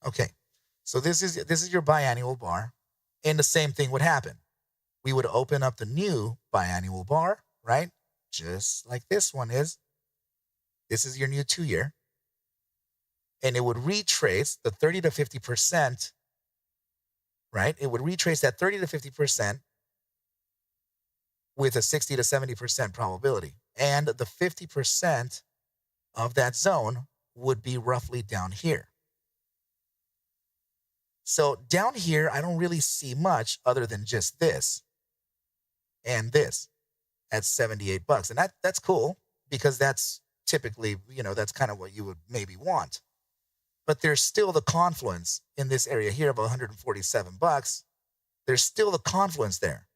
Okay. So this is your biannual bar, and the same thing would happen. We would open up the new biannual bar, right? Just like this one is. This is your new 2-year. And it would retrace the 30 to 50%, right? It would retrace that 30 to 50% with a 60 to 70% probability. And the 50% of that zone would be roughly down here. So down here, I don't really see much other than just this and this at $78. And that's cool because that's typically, that's kind of what you would maybe want. But there's still the confluence in this area here of $147. There's still the confluence there,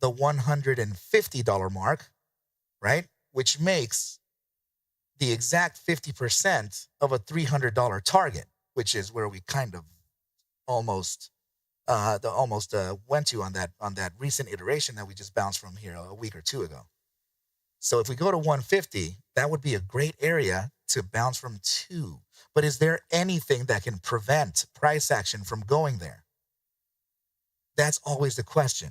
the $150 mark, right? Which makes the exact 50% of a $300 target, which is where we kind of almost went to on that recent iteration that we just bounced from here a week or two ago. So if we go to 150, that would be a great area to bounce from to. But is there anything that can prevent price action from going there? That's always the question.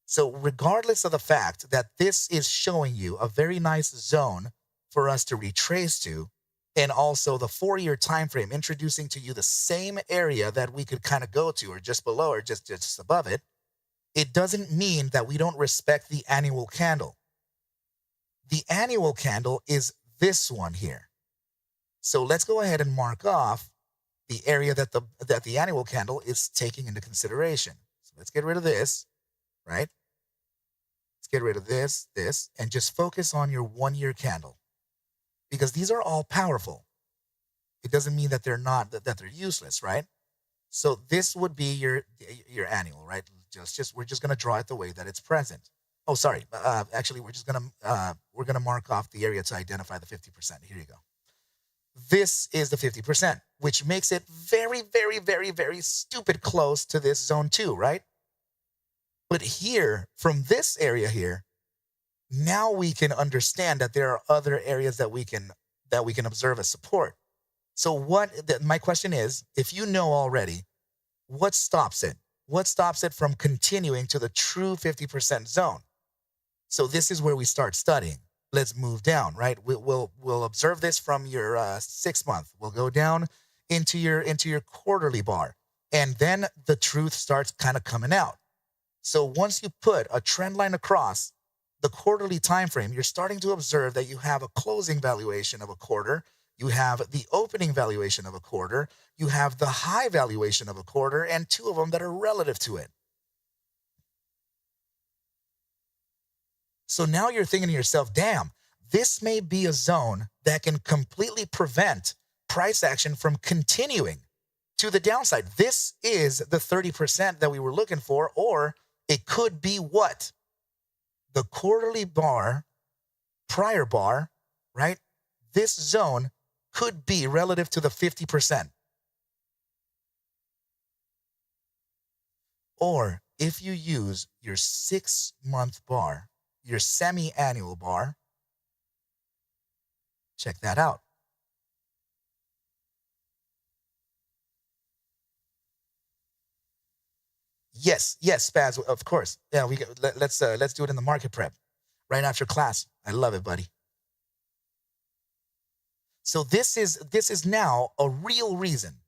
So regardless of the fact that this is showing you a very nice zone for us to retrace to, and also the 4-year time frame introducing to you the same area that we could kind of go to or just below or just above it, it doesn't mean that we don't respect the annual candle. The annual candle is this one here. So let's go ahead and mark off the area that the annual candle is taking into consideration. So let's get rid of this, right? Let's get rid of this, and just focus on your 1-year candle. Because these are all powerful. It doesn't mean that they're not, that they're useless, right? So this would be your annual, right? We're just gonna draw it the way that it's present. Oh, sorry. Actually, we're gonna mark off the area to identify the 50%. Here you go. This is the 50%, which makes it very, very, very, very stupid close to this zone 2, right? But here, from this area here, now we can understand that there are other areas that we can observe as support. So my question is, if you know already, what stops it? What stops it from continuing to the true 50% zone? So this is where we start studying. Let's move down, right? We'll observe this from your 6-month. We'll go down into your quarterly bar, and then the truth starts kind of coming out. So once you put a trend line across the quarterly time frame, you're starting to observe that you have a closing valuation of a quarter. You have the opening valuation of a quarter. You have the high valuation of a quarter, and two of them that are relative to it. So now you're thinking to yourself, damn, this may be a zone that can completely prevent price action from continuing to the downside. This is the 30% that we were looking for, or it could be what? The quarterly bar, prior bar, right? This zone could be relative to the 50%. Or if you use your 6-month bar, your semi-annual bar, check that out. Yes, Spaz, of course. Yeah, let's do it in the market prep right after class. I love it, buddy. So this is now a real reason,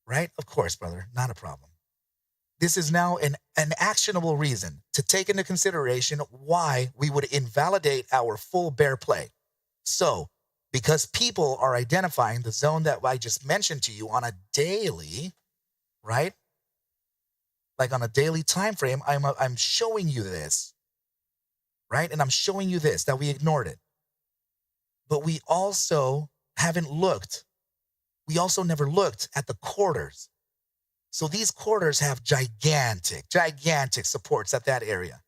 right? Of course, brother, not a problem. This is now an actionable reason to take into consideration why we would invalidate our full bear play. So, because people are identifying the zone that I just mentioned to you on a daily, right? Like on a daily time frame, I'm showing you this, right? And I'm showing you this, that we ignored it. But we also haven't looked. We also never looked at the quarters. So these quarters have gigantic supports at that area.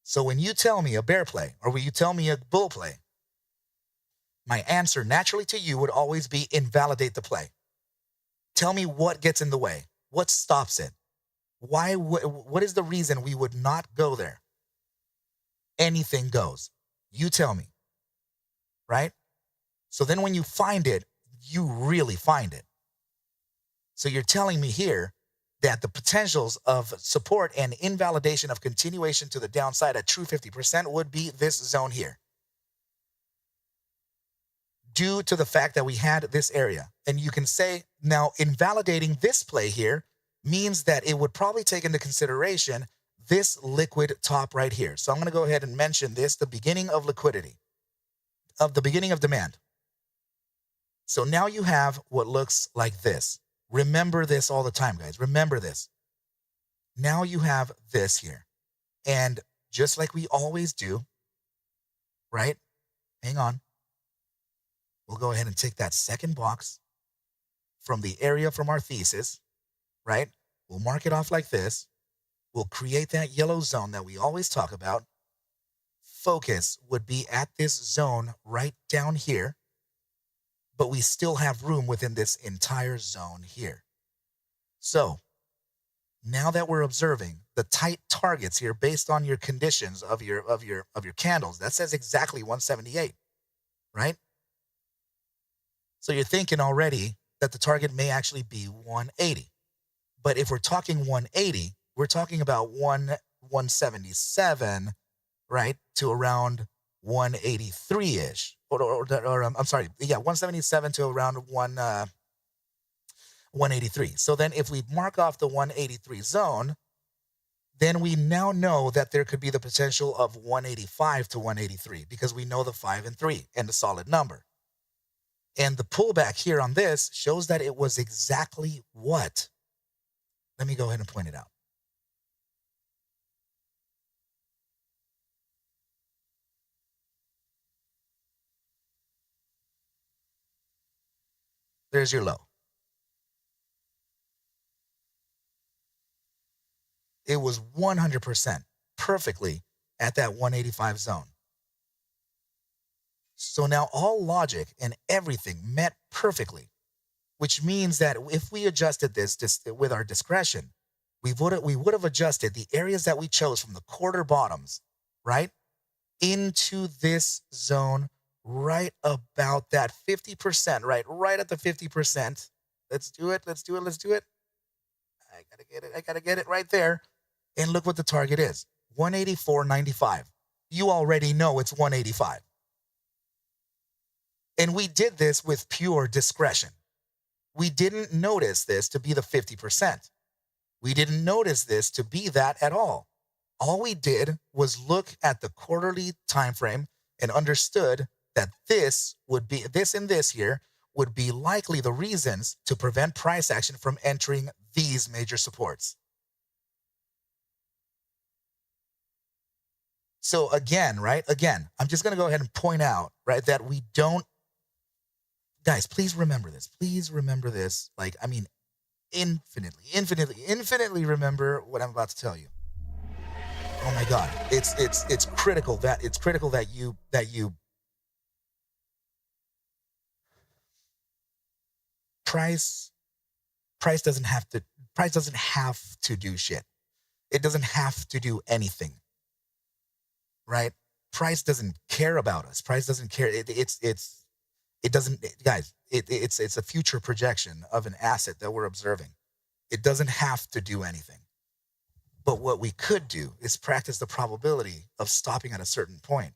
So when you tell me a bear play, or when you tell me a bull play, my answer naturally to you would always be invalidate the play. Tell me what gets in the way. What stops it? Why? What is the reason we would not go there? Anything goes. You tell me, right? So then when you find it, you really find it. So you're telling me here that the potentials of support and invalidation of continuation to the downside at true 50% would be this zone here. Due to the fact that we had this area. And you can say, now invalidating this play here means that it would probably take into consideration this liquid top right here. So I'm going to go ahead and mention this, the beginning of liquidity, of the beginning of demand. So now you have what looks like this. Remember this all the time, guys. Remember this. Now you have this here. And just like we always do, right? Hang on. We'll go ahead and take that second box from the area from our thesis, right? We'll mark it off like this. We'll create that yellow zone that we always talk about. Focus would be at this zone right down here, but we still have room within this entire zone here. So now that we're observing the tight targets here based on your conditions of your candles, that says exactly 178, right? So you're thinking already that the target may actually be 180. But if we're talking 180, we're talking about 177, right, to around 183-ish. Or I'm sorry, yeah, 177 to around 183. So then if we mark off the 183 zone, then we now know that there could be the potential of 185 to 183 because we know the 5 and 3 and the solid number. And the pullback here on this shows that it was exactly what? Let me go ahead and point it out. There's your low. It was 100% perfectly at that 185 zone. So now all logic and everything met perfectly, which means that if we adjusted this with our discretion, we would have adjusted the areas that we chose from the quarter bottoms, right, into this zone right about that 50%, right at the 50%. Let's do it. I gotta get it right there. And look what the target is, 184.95. You already know it's 185. And we did this with pure discretion. We didn't notice this to be the 50%. We didn't notice this to be that at all. All we did was look at the quarterly time frame and understood that this and this here would be likely the reasons to prevent price action from entering these major supports. So again, right? Again, I'm just going to go ahead and point out, right, that we don't, guys, please remember this. Please remember this. Like, I mean, infinitely remember what I'm about to tell you. Oh my God. It's critical that you price doesn't have to do shit. It doesn't have to do anything. Right? Price doesn't care about us. Price doesn't care. It's a future projection of an asset that we're observing. It doesn't have to do anything. But what we could do is practice the probability of stopping at a certain point.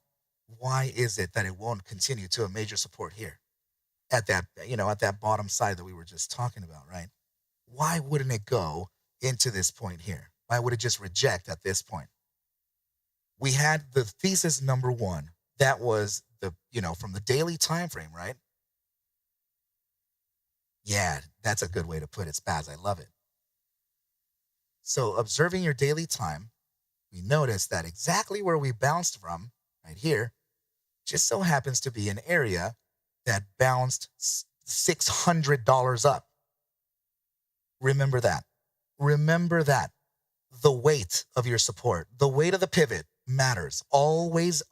Why is it that it won't continue to a major support here at that bottom side that we were just talking about, right? Why wouldn't it go into this point here? Why would it just reject at this point? We had the thesis number one. That was from the daily time frame, right? Yeah, that's a good way to put it, Spaz. I love it. So observing your daily time, we notice that exactly where we bounced from, right here, just so happens to be an area that bounced $600 up. Remember that. Remember that. The weight of your support, the weight of the pivot matters. Always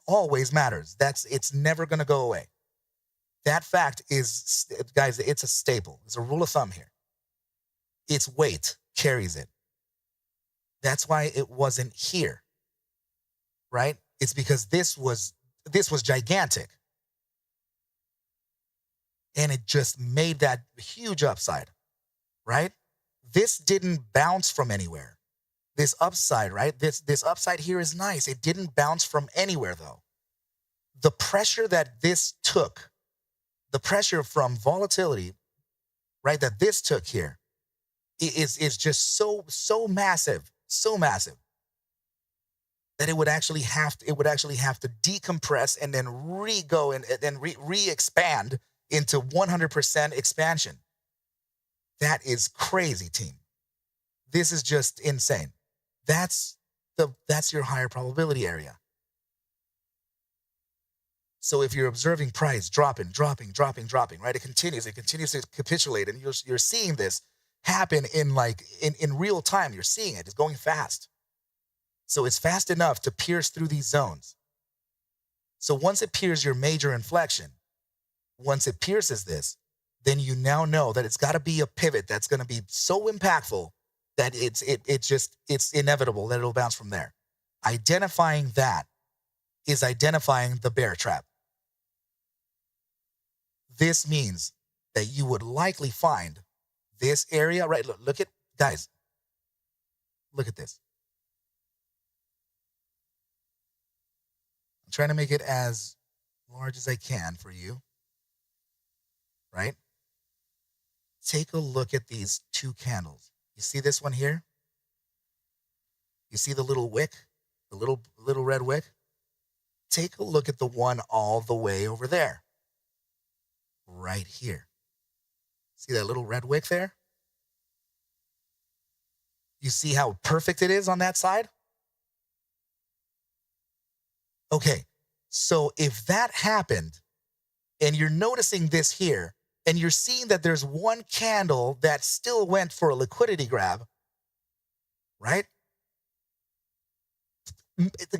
matters. It's never going to go away. That fact is, guys, it's a staple. It's a rule of thumb here. Its weight carries it. That's why it wasn't here, right? It's because this was gigantic. And it just made that huge upside, right? This didn't bounce from anywhere. This upside, right? This upside here is nice. It didn't bounce from anywhere, though. The pressure that this took, the pressure from volatility, right, that this took here is just so massive that it would actually have to decompress and then re-go and then re-expand into 100% expansion. That is crazy, team. This is just insane. That's your higher probability area. So if you're observing price dropping, right? It continues to capitulate, and you're seeing this happen in real time. You're seeing it. It's going fast. So it's fast enough to pierce through these zones. So once it pierces your major inflection, once it pierces this, then you now know that it's got to be a pivot that's going to be so impactful that it's inevitable that it'll bounce from there. Identifying that is identifying the bear trap. This means that you would likely find this area, right? Look at, guys, look at this. I'm trying to make it as large as I can for you, right? Take a look at these two candles. You see this one here? You see the little wick, the little red wick? Take a look at the one all the way over there, right here. See that little red wick there? You see how perfect it is on that side? Okay, so if that happened, and you're noticing this here, and you're seeing that there's one candle that still went for a liquidity grab, right?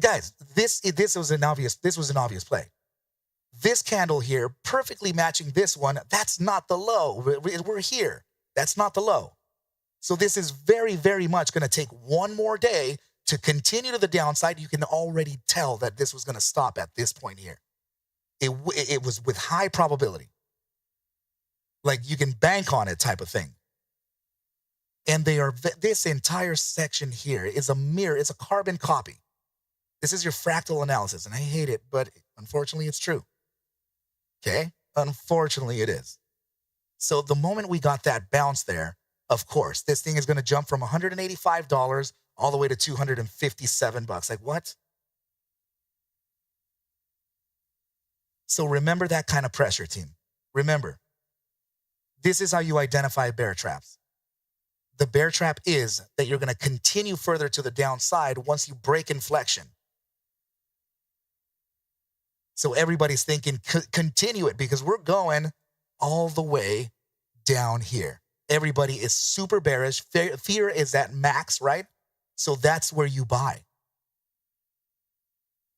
Guys, this was an obvious play. This candle here, perfectly matching this one, that's not the low. We're here. That's not the low. So this is very, very much going to take one more day to continue to the downside. You can already tell that this was going to stop at this point here. It was with high probability. Like you can bank on it type of thing. And this entire section here is a mirror. It's a carbon copy. This is your fractal analysis, and I hate it, but unfortunately it's true. Okay? Unfortunately it is. So the moment we got that bounce there, of course, this thing is going to jump from $185 all the way to $257. Like what? So remember that kind of pressure, team. Remember, this is how you identify bear traps. The bear trap is that you're going to continue further to the downside once you break inflection. So everybody's thinking, continue it, because we're going all the way down here. Everybody is super bearish. Fear is at max, right? So that's where you buy.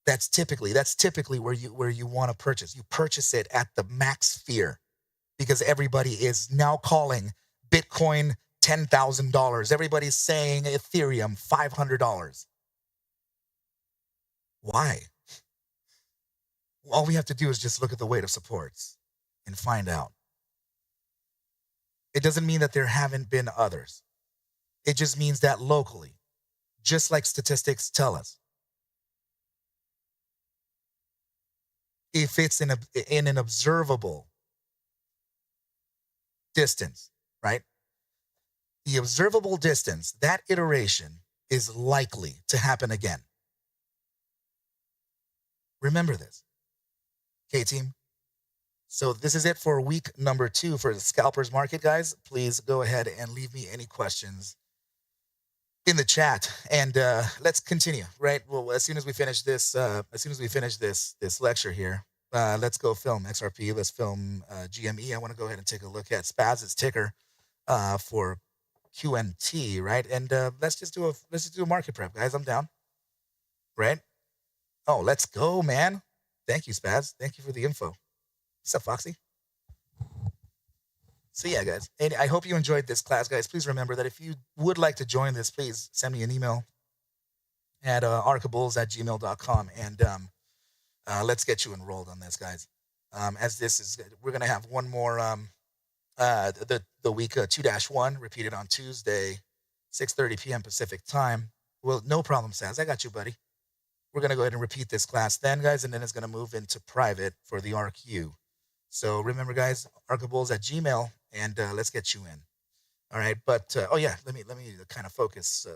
That's typically where you want to purchase. You purchase it at the max fear, because everybody is now calling Bitcoin $10,000. Everybody's saying Ethereum $500. Why? All we have to do is just look at the weight of supports and find out. It doesn't mean that there haven't been others. It just means that locally, just like statistics tell us, if it's in an observable distance, right? The observable distance, that iteration is likely to happen again. Remember this. Okay, team? So this is it for week number 2 for the Scalpers Market, guys. Please go ahead and leave me any questions in the chat, and let's continue. Right. Well, as soon as we finish this, this lecture here, let's go film XRP. Let's film GME. I want to go ahead and take a look at Spaz's ticker for QNT. Right, and let's just do a market prep, guys. I'm down. Right. Oh, let's go, man. Thank you, Spaz. Thank you for the info. What's up, Foxy? So yeah, guys, and I hope you enjoyed this class, guys. Please remember that if you would like to join this, please send me an email at arcabulls@gmail.com, and let's get you enrolled on this, guys. As this is, we're gonna have one more the week 2-1 repeated on Tuesday, 6:30 p.m. Pacific time. Well, no problem, Saz. I got you, buddy. We're gonna go ahead and repeat this class then, guys, and then it's gonna move into private for the ARCU. So remember, guys, arcabulls@gmail, and let's get you in. All right, but oh yeah, let me kind of focus.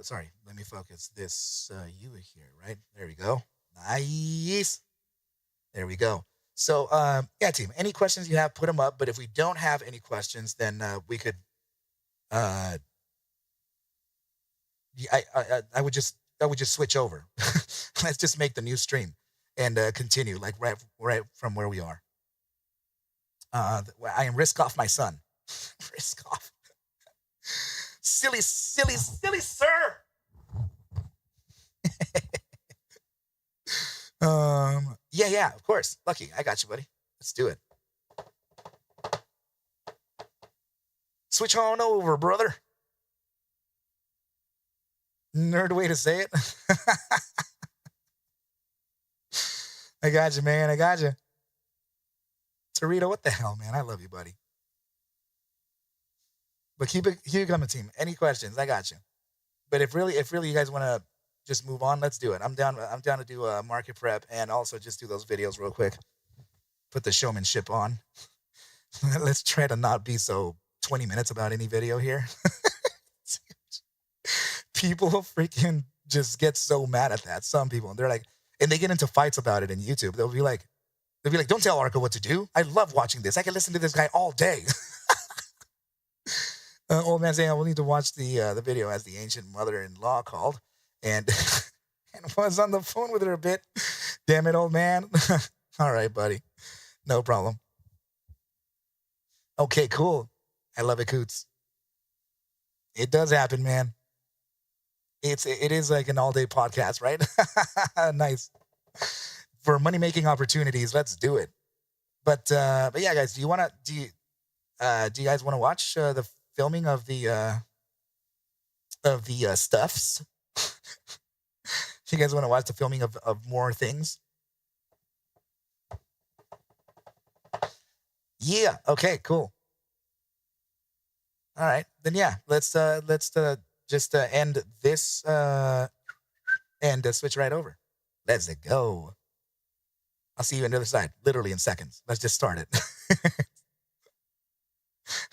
Let me focus this you here, right? There we go. Nice. There we go. So yeah, team. Any questions you have, put them up. But if we don't have any questions, then we could. I would just switch over. Let's just make the new stream and continue like right from where we are. I am risk off my son. Risk off. silly sir. Yeah, of course. Lucky, I got you, buddy. Let's do it. Switch on over, brother. Nerd way to say it. I got you, man. I got you. Torito, what the hell, man? I love you, buddy. But keep it coming, team. Any questions? I got you. But if really you guys want to just move on, let's do it. I'm down to do a market prep and also just do those videos real quick. Put the showmanship on. Let's try to not be so 20 minutes about any video here. People freaking just get so mad at that. Some people, they're like, and they get into fights about it in YouTube. They'll be like, don't tell ARCa what to do. I love watching this. I can listen to this guy all day. Old man saying, I will need to watch the video, as the ancient mother-in-law called, and and was on the phone with her a bit. Damn it, old man. All right, buddy. No problem. Okay, cool. I love it, Coots. It does happen, man. It is like an all-day podcast, right? Nice. For money-making opportunities, let's do it. But yeah, guys, do you guys want to watch the filming of the stuffs? You guys want to watch the filming of more things? Yeah. Okay. Cool. All right. Then yeah, let's just end this and switch right over. Let's go. I'll see you on the other side, literally in seconds. Let's just start it.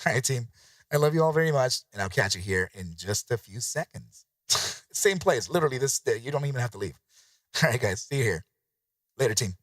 All right, team. I love you all very much, and I'll catch you here in just a few seconds. Same place, literally this day. You don't even have to leave. All right, guys. See you here. Later, team.